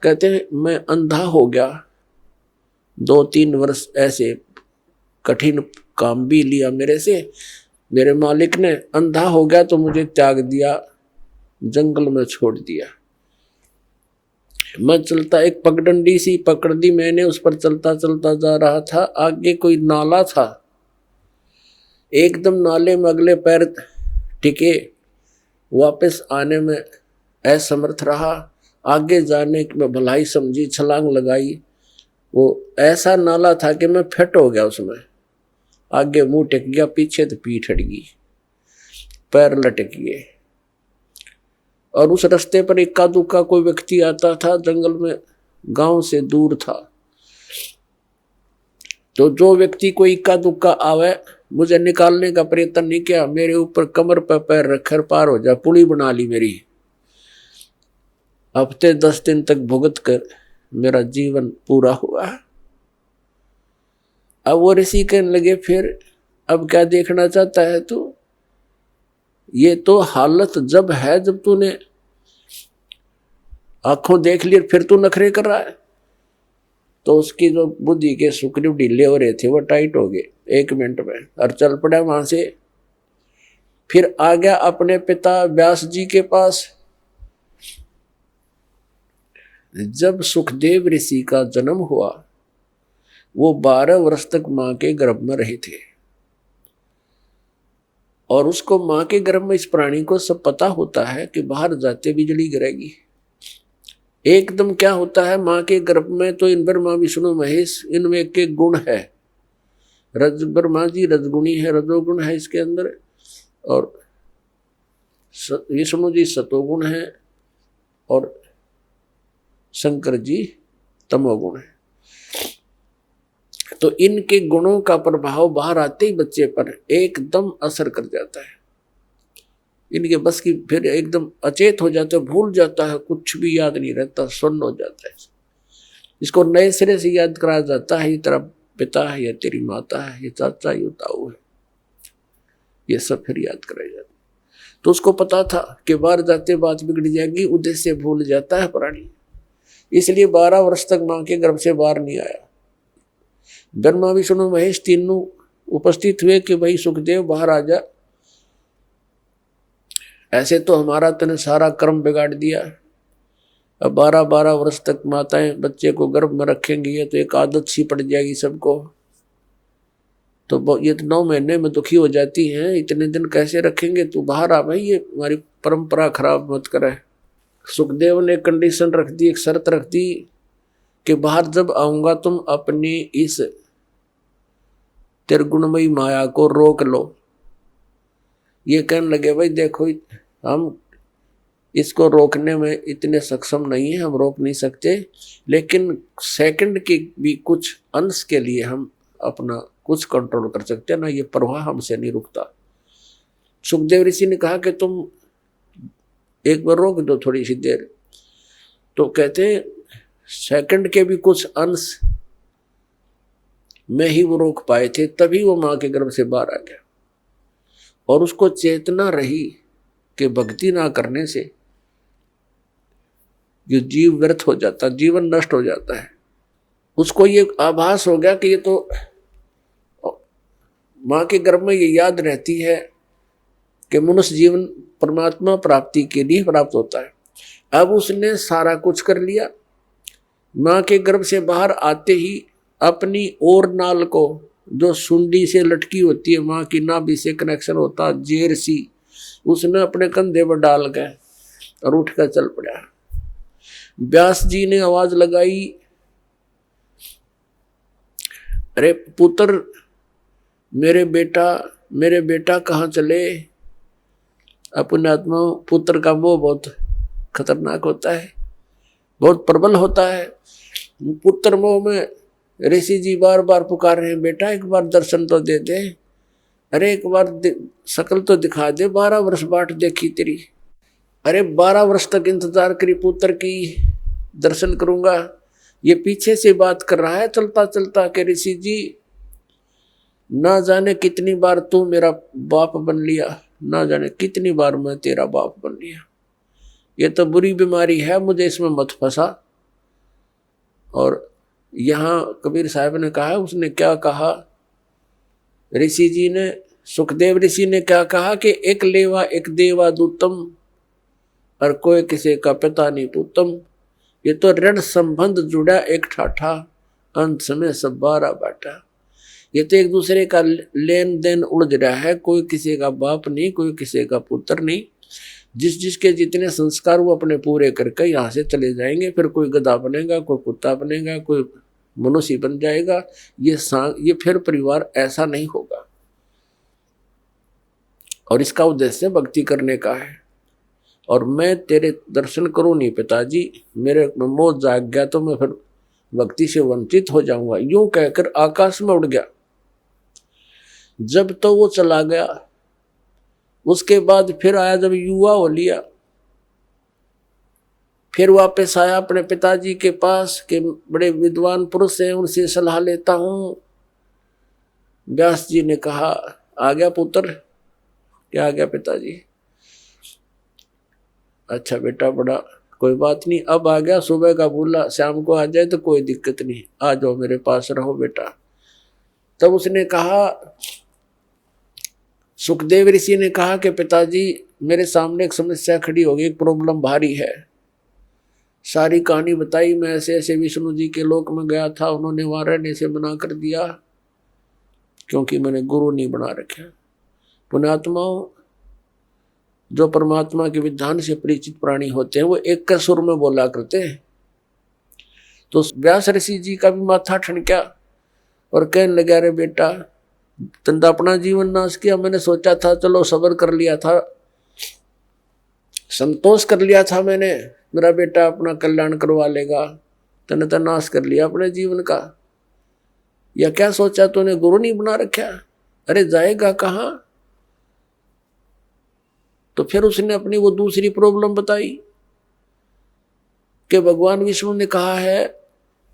कहते हैं मैं अंधा हो गया, 2-3 वर्ष ऐसे कठिन काम भी लिया मेरे से, मेरे मालिक ने। अंधा हो गया तो मुझे त्याग दिया, जंगल में छोड़ दिया। मैं चलता, एक पगडंडी सी पकड़ दी मैंने, उस पर चलता चलता जा रहा था। आगे कोई नाला था, एकदम नाले में अगले पैर टिके, वापस आने में असमर्थ रहा। आगे जाने की मैं भलाई समझी, छलांग लगाई। वो ऐसा नाला था कि मैं फिट हो गया उसमें। आगे मुंह टिक गया, पीछे तो पीठ हट गई, पैर लटक गए। और उस रास्ते पर इक्का दुक्का कोई व्यक्ति आता था, जंगल में, गांव से दूर था। तो जो व्यक्ति कोई इक्का दुक्का आवे, मुझे निकालने का प्रयत्न नहीं किया, मेरे ऊपर कमर पर पैर रखकर पार हो जा, पुली बना ली मेरी। हफ्ते 10 दिन तक भुगत कर मेरा जीवन पूरा हुआ। अब वो ऋषि कहने लगे, फिर अब क्या देखना चाहता है तू? ये तो हालत जब है जब तूने आंखों देख लिया, फिर तू नखरे कर रहा है। तो उसकी जो बुद्धि के सुकड़ू ढीले हो रहे थे वो टाइट हो गए 1 मिनट में, और चल पड़ा वहां से। फिर आ गया अपने पिता व्यास जी के पास। जब सुखदेव ऋषि का जन्म हुआ, वो 12 वर्ष तक मां के गर्भ में रहे थे। और उसको मां के गर्भ में, इस प्राणी को सब पता होता है कि बाहर जाते बिजली गिरेगी। एकदम क्या होता है मां के गर्भ में, तो इन ब्रह्मा विष्णु महेश, इनमें एक एक गुण है। ब्रह्मा जी रजगुणी है, रजोगुण है इसके अंदर, और विष्णु जी सतोगुण है, और शंकर जी तमोगुण है। तो इनके गुणों का प्रभाव बाहर आते ही बच्चे पर एकदम असर कर जाता है। इनके बस की, फिर एकदम अचेत हो जाता है, भूल जाता है, कुछ भी याद नहीं रहता, सुन्न हो जाता है। इसको नए सिरे से याद कराया जाता है, ये तेरा पिता है, ये तेरी माता है, ये चाचा, ये ताऊ है, ये सब फिर याद कराया जाता है। तो उसको पता था कि बाहर जाते बात बिगड़ जाएगी, उद्देश्य भूल जाता है प्राणी। इसलिए 12 वर्ष तक मां के गर्भ से बाहर नहीं आया। ब्रह्मा विष्णु महेश तीनों उपस्थित हुए कि भाई सुखदेव बाहर आ जा, ऐसे तो हमारा तने सारा कर्म बिगाड़ दिया। अब 12-12 वर्ष तक माताएं बच्चे को गर्भ में रखेंगी, ये तो एक आदत सी पड़ जाएगी सबको। तो ये तो 9 महीने में दुखी हो जाती हैं, इतने दिन कैसे रखेंगे, तू बाहर आ भाई, ये हमारी परंपरा खराब मत करे। सुखदेव ने कंडीशन रख दी, एक शर्त रख दी कि बाहर जब आऊंगा तुम अपनी इस त्रिगुणमयी माया को रोक लो। ये कहने लगे, भाई देखो हम इसको रोकने में इतने सक्षम नहीं है, हम रोक नहीं सकते, लेकिन सेकंड के भी कुछ अंश के लिए हम अपना कुछ कंट्रोल कर सकते हैं ना, ये प्रवाह हमसे नहीं रुकता। सुखदेव ऋषि ने कहा कि तुम एक बार रोक दो थोड़ी सी देर। तो कहते सेकंड के भी कुछ अंश में ही वो रोक पाए थे, तभी वो मां के गर्भ से बाहर आ गया। और उसको चेतना रही कि भक्ति ना करने से जो जीव व्यर्थ हो जाता, जीवन नष्ट हो जाता है। उसको ये आभास हो गया कि ये तो मां के गर्भ में ये याद रहती है कि मनुष्य जीवन परमात्मा प्राप्ति के लिए प्राप्त होता है। अब उसने सारा कुछ कर लिया। मां के गर्भ से बाहर आते ही अपनी ओर नाल को, जो सुंडी से लटकी होती है, मां की नाभि से कनेक्शन होता, जेर सी, उसने अपने कंधे पर डाल गए और उठकर चल पड़ा। व्यास जी ने आवाज लगाई, अरे पुत्र, मेरे बेटा कहाँ चले? अपने आत्मा, पुत्र का मोह बहुत खतरनाक होता है, बहुत प्रबल होता है। पुत्र मोह में ऋषि जी बार बार पुकार रहे हैं, बेटा एक बार दर्शन तो दे दे, अरे एक बार शकल तो दिखा दे, 12 वर्ष बाट देखी तेरी, अरे 12 वर्ष तक इंतजार करी पुत्र की, दर्शन करूंगा। ये पीछे से बात कर रहा है चलता चलता कि ऋषि जी, ना जाने कितनी बार तू मेरा बाप बन लिया, ना जाने कितनी बार मैं तेरा बाप बन लिया। ये तो बुरी बीमारी है, मुझे इसमें मत फंसा। और यहाँ कबीर साहब ने कहा, उसने क्या कहा, ऋषि जी ने, सुखदेव ऋषि ने क्या कहा कि एक लेवा एक देवा दूतम, और कोई किसी का पिता नहीं पुतम। ये तो ऋण संबंध जुड़ा एक ठाठा, अंत समय सब बारा बाटा। ये तो एक दूसरे का लेन देन उलझ रहा है, कोई किसी का बाप नहीं, कोई किसी का पुत्र नहीं। जिस जिसके जितने संस्कार वो अपने पूरे करके यहाँ से चले जाएंगे। फिर कोई गधा बनेगा, कोई कुत्ता बनेगा, कोई मनुष्य बन जाएगा। ये फिर परिवार ऐसा नहीं होगा। और इसका उद्देश्य भक्ति करने का है। और मैं तेरे दर्शन करूं नहीं पिताजी, मेरे मोह जाग गया तो मैं फिर भक्ति से वंचित हो जाऊंगा। यूं कहकर आकाश में उड़ गया। जब तो वो चला गया, उसके बाद फिर आया जब युवा हो लिया, फिर वापस आया अपने पिताजी के पास के बड़े विद्वान पुरुष हैं, उनसे सलाह लेता हूं। व्यास जी ने कहा, आ गया पुत्र? क्या आ गया पिताजी? अच्छा बेटा, बड़ा कोई बात नहीं, अब आ गया। सुबह का बोला, शाम को आ जाए तो कोई दिक्कत नहीं, आ जाओ मेरे पास रहो बेटा। तब उसने कहा, सुखदेव ऋषि ने कहा कि पिताजी मेरे सामने एक समस्या खड़ी हो गई, एक प्रॉब्लम भारी है। सारी कहानी बताई। मैं ऐसे ऐसे विष्णु जी के लोक में गया था, उन्होंने वहां रहने से मना कर दिया क्योंकि मैंने गुरु नहीं बना रखा। पुण्यात्माओं, जो परमात्मा के विधान से परिचित प्राणी होते हैं वो एक का सुर में बोला करते हैं। तो व्यास ऋषि जी का भी माथा ठनका और कहने लगा, अरे बेटा तंदा अपना जीवन नाश किया। मैंने सोचा था चलो सब्र कर लिया था, संतोष कर लिया था मैंने, मेरा बेटा अपना कल्याण करवा लेगा। तने तो नाश कर लिया अपने जीवन का। या क्या सोचा तूने, गुरु नहीं बना रखा? अरे जाएगा कहाँ? तो फिर उसने अपनी वो दूसरी प्रॉब्लम बताई कि भगवान विष्णु ने कहा है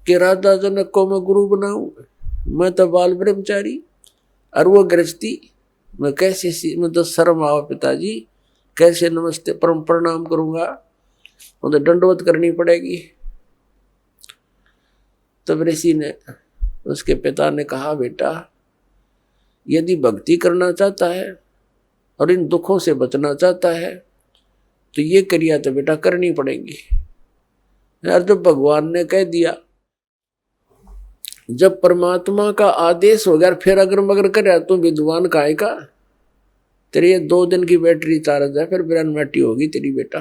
कि राजा जनक को मैं गुरु बनाऊं, मैं तो बाल ब्रह्मचारी और वो गृहस्थी, मैं कैसे, मैं तो शर्म आओ पिताजी, कैसे नमस्ते प्रणाम करूंगा, वो तो दंडवत करनी पड़ेगी। तब ऋषि ने, उसके पिता ने कहा, बेटा यदि भक्ति करना चाहता है और इन दुखों से बचना चाहता है तो ये क्रिया तो बेटा करनी पड़ेगी यार। जब भगवान ने कह दिया, जब परमात्मा का आदेश हो गया, फिर अगर मगर कर तू विद्वान काहे का? तेरी 2 दिन की बैटरी चार्ज है, फिर 92 होगी तेरी बेटा।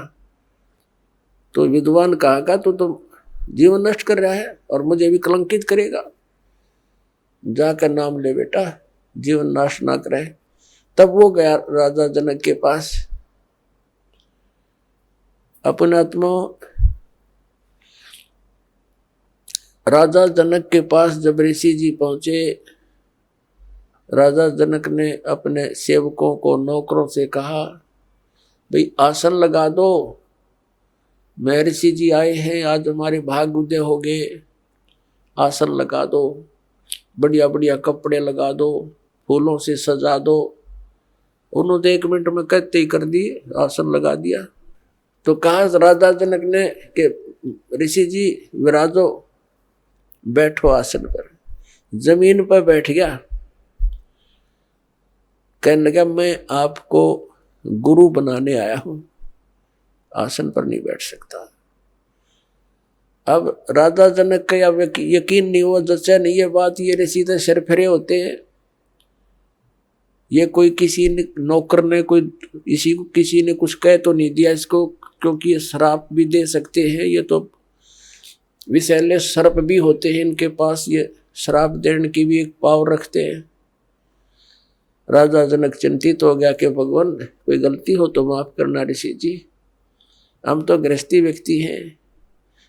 तो विद्वान कहा का? तू तो जीवन नष्ट कर रहा है और मुझे भी कलंकित करेगा। जाकर नाम ले बेटा, जीवन नाश ना करे। तब वो गया राजा जनक के पास। अपने आत्मा राजा जनक के पास जब ऋषि जी पहुंचे, राजा जनक ने अपने सेवकों को, नौकरों से कहा, भाई आसन लगा दो, मैं ऋषि जी आए हैं, आज हमारे भाग उदय हो गए, आसन लगा दो, बढ़िया बढ़िया कपड़े लगा दो, फूलों से सजा दो। उन्होंने 1 मिनट में कहते ही कर दिए, आसन लगा दिया। तो कहा राजा जनक ने कि ऋषि जी विराजो, बैठो आसन पर। जमीन पर बैठ गया। कहने लगा, मैं आपको गुरु बनाने आया हूं, आसन पर नहीं बैठ सकता। अब राजा जनक का यकीन नहीं हुआ, जैसे नहीं ये बात, ये ऋषि तो सिर फिरे होते हैं। ये कोई किसी ने, नौकर ने, कोई किसी ने कुछ कह तो नहीं दिया इसको, क्योंकि ये श्राप भी दे सकते हैं, ये तो विषैले सर्प भी होते हैं इनके पास, ये श्राप देने की भी एक पावर रखते हैं। राजा जनक चिंतित हो गया कि भगवान कोई गलती हो तो माफ करना ऋषि जी, हम तो गृहस्थी व्यक्ति हैं,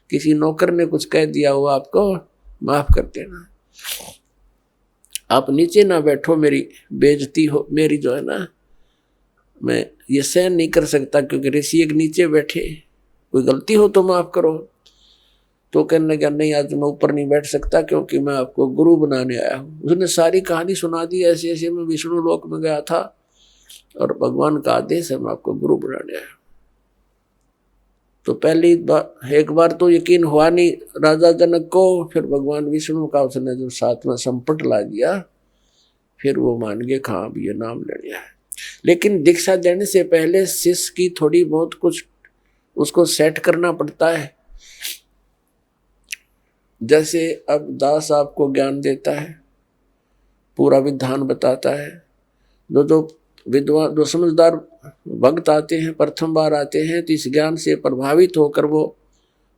किसी नौकर ने कुछ कह दिया हुआ आपको माफ कर देना, आप नीचे ना बैठो, मेरी बेइज्जती हो, मेरी जो है ना, मैं ये सहन नहीं कर सकता क्योंकि ऋषि एक नीचे बैठे, कोई गलती हो तो माफ करो। तो कहने लगा, नहीं आज मैं ऊपर नहीं बैठ सकता क्योंकि मैं आपको गुरु बनाने आया हूँ। उसने सारी कहानी सुना दी, ऐसे ऐसे मैं विष्णु लोक में गया था और भगवान का आदेश है, मैं आपको गुरु बनाने आया। तो पहली बार, एक बार तो यकीन हुआ नहीं राजा जनक को, फिर भगवान विष्णु का उसने जो साथ में संपट ला दिया, फिर वो मान गए, हाँ अब ये नाम ले लिया है। लेकिन दीक्षा देने से पहले शिष्य की थोड़ी बहुत कुछ उसको सेट करना पड़ता है। जैसे अब दास आपको ज्ञान देता है, पूरा विधान बताता है, जो विद्वान जो समझदार भक्त आते हैं, प्रथम बार आते हैं, तो इस ज्ञान से प्रभावित होकर वो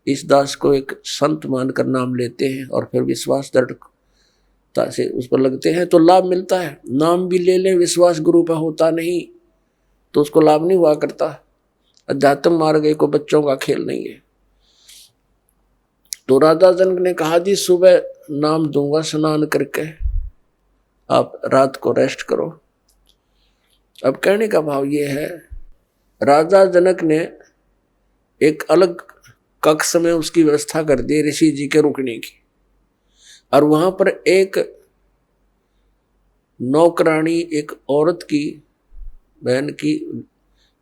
इस दास को एक संत मानकर नाम लेते हैं और फिर विश्वास दृढ़ता से उस पर लगते हैं, तो लाभ मिलता है। नाम भी ले ले, विश्वास गुरु पर होता नहीं तो उसको लाभ नहीं हुआ करता। अध्यात्म मार्ग को बच्चों का खेल नहीं है। तो राजा जनक ने कहा जी सुबह नाम दूंगा स्नान करके, आप रात को रेस्ट करो। अब कहने का भाव ये है, राजा जनक ने एक अलग कक्ष में उसकी व्यवस्था कर दी ऋषि जी के रुकने की, और वहां पर एक नौकरानी, एक औरत की, बहन की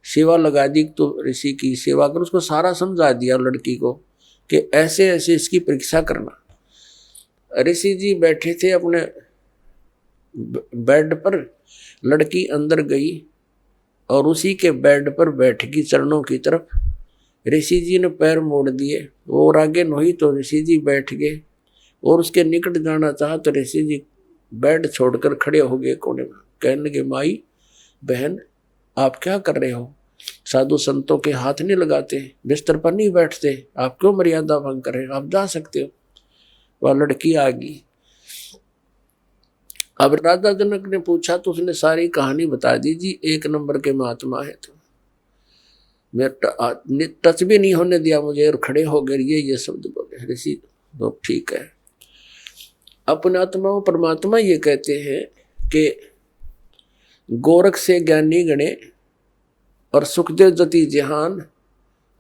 सेवा लगा दी। तो ऋषि की सेवा कर, उसको सारा समझा दिया लड़की को कि ऐसे ऐसे इसकी परीक्षा करना। ऋषि जी बैठे थे अपने बेड पर, लड़की अंदर गई और उसी के बेड पर बैठ गई चरणों की तरफ। ऋषि जी ने पैर मोड़ दिए, वो और आगे नहीं तो ऋषि जी बैठ गए, और उसके निकट जाना चाहा तो ऋषि जी बेड छोड़कर खड़े हो गए कोने में। कहने लगे माई बहन आप क्या कर रहे हो, साधु संतों के हाथ नहीं लगाते, बिस्तर पर नहीं बैठते, आप क्यों मर्यादा भंग कर रहे हो, आप जा सकते हो। वह लड़की आ गई। अब राजा जनक ने पूछा तो उसने सारी कहानी बता दी। जी एक नंबर के महात्मा है, तो मैं टच भी नहीं होने दिया मुझे और खड़े हो गए, ये शब्द बोले ऋषि। तो ठीक है, अपने आत्मा परमात्मा ये कहते हैं कि गोरख से ज्ञानी गणे और सुखदेव जति जहान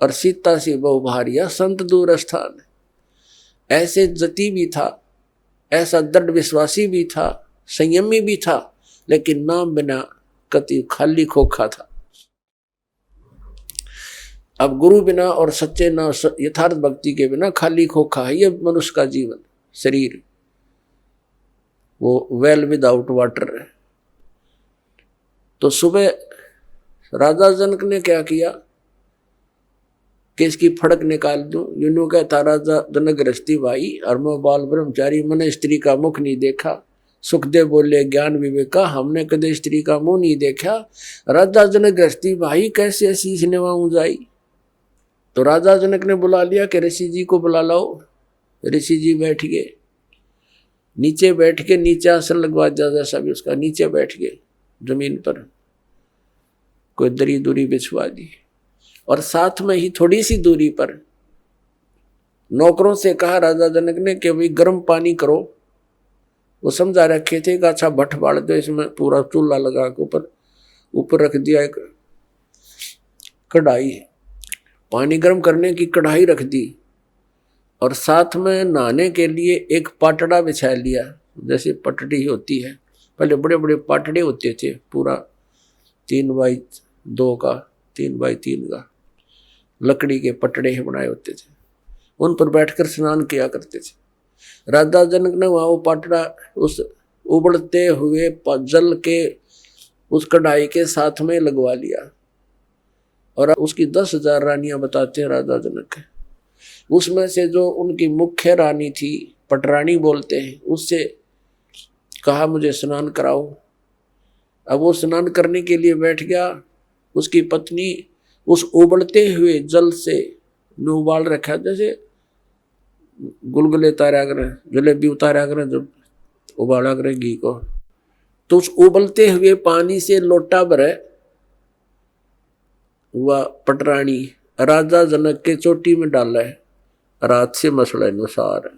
और सीता से बहु भारिया संत दूर स्थान। ऐसे जति भी था, ऐसा दृढ़ विश्वासी भी था, संयमी भी था, लेकिन नाम बिना कति खाली खोखा था। अब गुरु बिना और सच्चे ना यथार्थ भक्ति के बिना खाली खोखा है ये मनुष्य का जीवन, शरीर, वो वेल विदाउट वाटर है। तो सुबह राजा जनक ने क्या किया कि इसकी फड़क निकाल दूं। यूं कहता राजा जनक गृहस्थी भाई, और मैं बाल ब्रह्मचारी, मैंने स्त्री का मुख नहीं देखा। सुखदेव बोले ज्ञान विवेका, हमने कदे स्त्री का मुंह नहीं देखा। राजा जनक गृहस्थी भाई कैसे ऐसी सिनेमा जाई। तो राजा जनक ने बुला लिया कि ऋषि जी को बुला लाओ। ऋषि जी बैठ गए, नीचे बैठ के, नीचे आसन लगवा दिया जैसा भी उसका, नीचे बैठ गए जमीन पर, कोई दरी दूरी बिछवा दी, और साथ में ही थोड़ी सी दूरी पर नौकरों से कहा राजा जनक ने कि भाई गर्म पानी करो। वो समझा रखे थे कि अच्छा भट्ट बाढ़ दो, इसमें पूरा चूल्हा लगा के ऊपर रख दिया एक कढ़ाई, पानी गर्म करने की कढ़ाई रख दी, और साथ में नहाने के लिए एक पाटड़ा बिछा लिया, जैसे पटड़ी होती है। पहले बड़े बड़े पाटड़े होते थे, पूरा 3x2 का, 3x3 का लकड़ी के पटड़े बनाए होते थे, उन पर बैठकर स्नान किया करते थे। राजा जनक ने वहाँ वो पाटड़ा उस उबलते हुए जल के उस कढ़ाई के साथ में लगवा लिया, और उसकी 10,000 रानियां बताते हैं राजा जनक। उसमें से जो उनकी मुख्य रानी थी, पटरानी बोलते हैं, उससे कहा मुझे स्नान कराओ। अब वो स्नान करने के लिए बैठ गया। उसकी पत्नी उस उबलते हुए जल से उबाल रखा, जैसे गुलगुले उतारा करें, जलेबी उतारा करें जब उबाला करें घी को, तो उस उबलते हुए पानी से लोटा भरे वह पटरानी राजा जनक के चोटी में डाला है, रात से मसला अनुसार।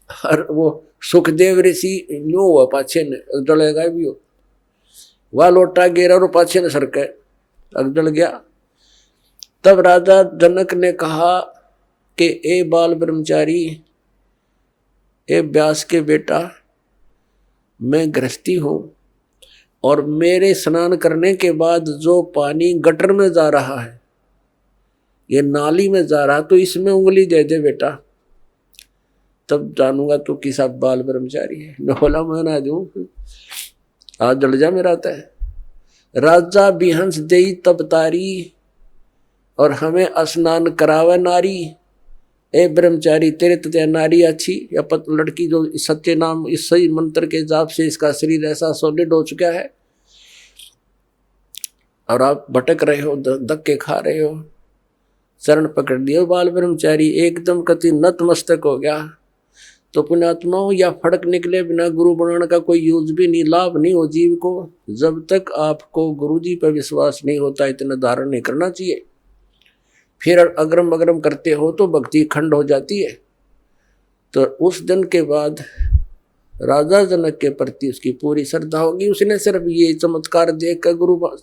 और वो सुखदेव ऋषि न्यू हुआ पाछे ने डलेगा भी हो, वह लोटा गिरा और पाछे ने सरके अगदड़ गया। तब राजा जनक ने कहा कि ए बाल ब्रह्मचारी, ए व्यास के बेटा, मैं गृहस्थी हूं, और मेरे स्नान करने के बाद जो पानी गटर में जा रहा है, ये नाली में जा रहा, तो इसमें उंगली दे दे बेटा, तब जानूंगा तो किसा बाल ब्रह्मचारी है। न बोला मैं ना दूं, आज जल जा मेरा तय। राजा बिहंस देई तब तारी, और हमें स्नान करावे नारी। ए ब्रह्मचारी, तेरे तथा नारी अच्छी या लड़की जो सच्चे नाम इस सही मंत्र के जाप से इसका शरीर ऐसा सॉलिड हो चुका है और आप भटक रहे हो, धक्के खा रहे हो, चरण पकड़ दिए बाल ब्रह्मचारी, एकदम कति नतमस्तक हो गया। तो पुण्यात्माओं, या फड़क निकले बिना गुरु बनाने का कोई यूज भी नहीं, लाभ नहीं हो जीव को। जब तक आपको गुरु जी पर विश्वास नहीं होता, इतना धारण नहीं करना चाहिए। फिर अग्रम अग्रम करते हो तो भक्ति खंड हो जाती है। तो उस दिन के बाद राजा जनक के प्रति उसकी पूरी श्रद्धा होगी। उसने सिर्फ ये चमत्कार देख कर गुरु पर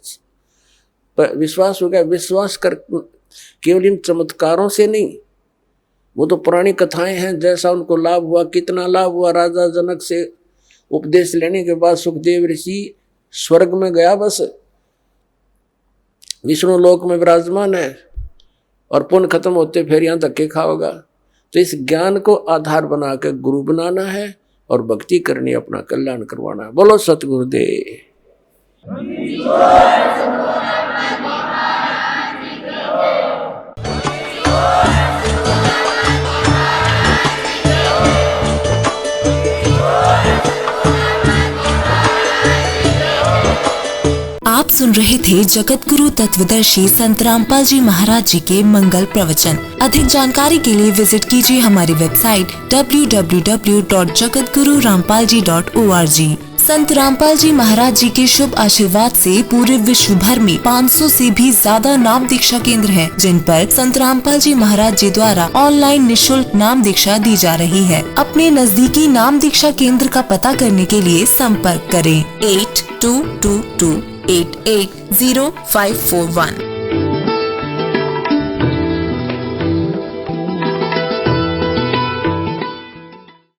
विश्वास हो गया। विश्वास कर केवल इन चमत्कारों से नहीं, वो तो पुरानी कथाएं हैं, जैसा उनको लाभ हुआ, कितना लाभ हुआ। राजा जनक से उपदेश लेने के बाद सुखदेव ऋषि स्वर्ग में गया, बस विष्णु लोक में विराजमान है और पुण्य खत्म होते फिर यहाँ धक्के खाओगा। तो इस ज्ञान को आधार बना कर गुरु बनाना है और भक्ति करनी, अपना कल्याण करवाना है। बोलो सतगुरुदेव। आप सुन रहे थे जगत गुरु तत्वदर्शी संत रामपाल जी महाराज जी के मंगल प्रवचन। अधिक जानकारी के लिए विजिट कीजिए हमारी वेबसाइट www.jagatgururampalji.org। संत रामपाल जी महाराज जी के शुभ आशीर्वाद से पूरे विश्व भर में 500 से भी ज्यादा नाम दीक्षा केंद्र हैं, जिन पर संत रामपाल जी महाराज जी द्वारा ऑनलाइन निशुल्क नाम दीक्षा दी जा रही है। अपने नजदीकी नाम दीक्षा केंद्र का पता करने के लिए संपर्क करें 8222880541।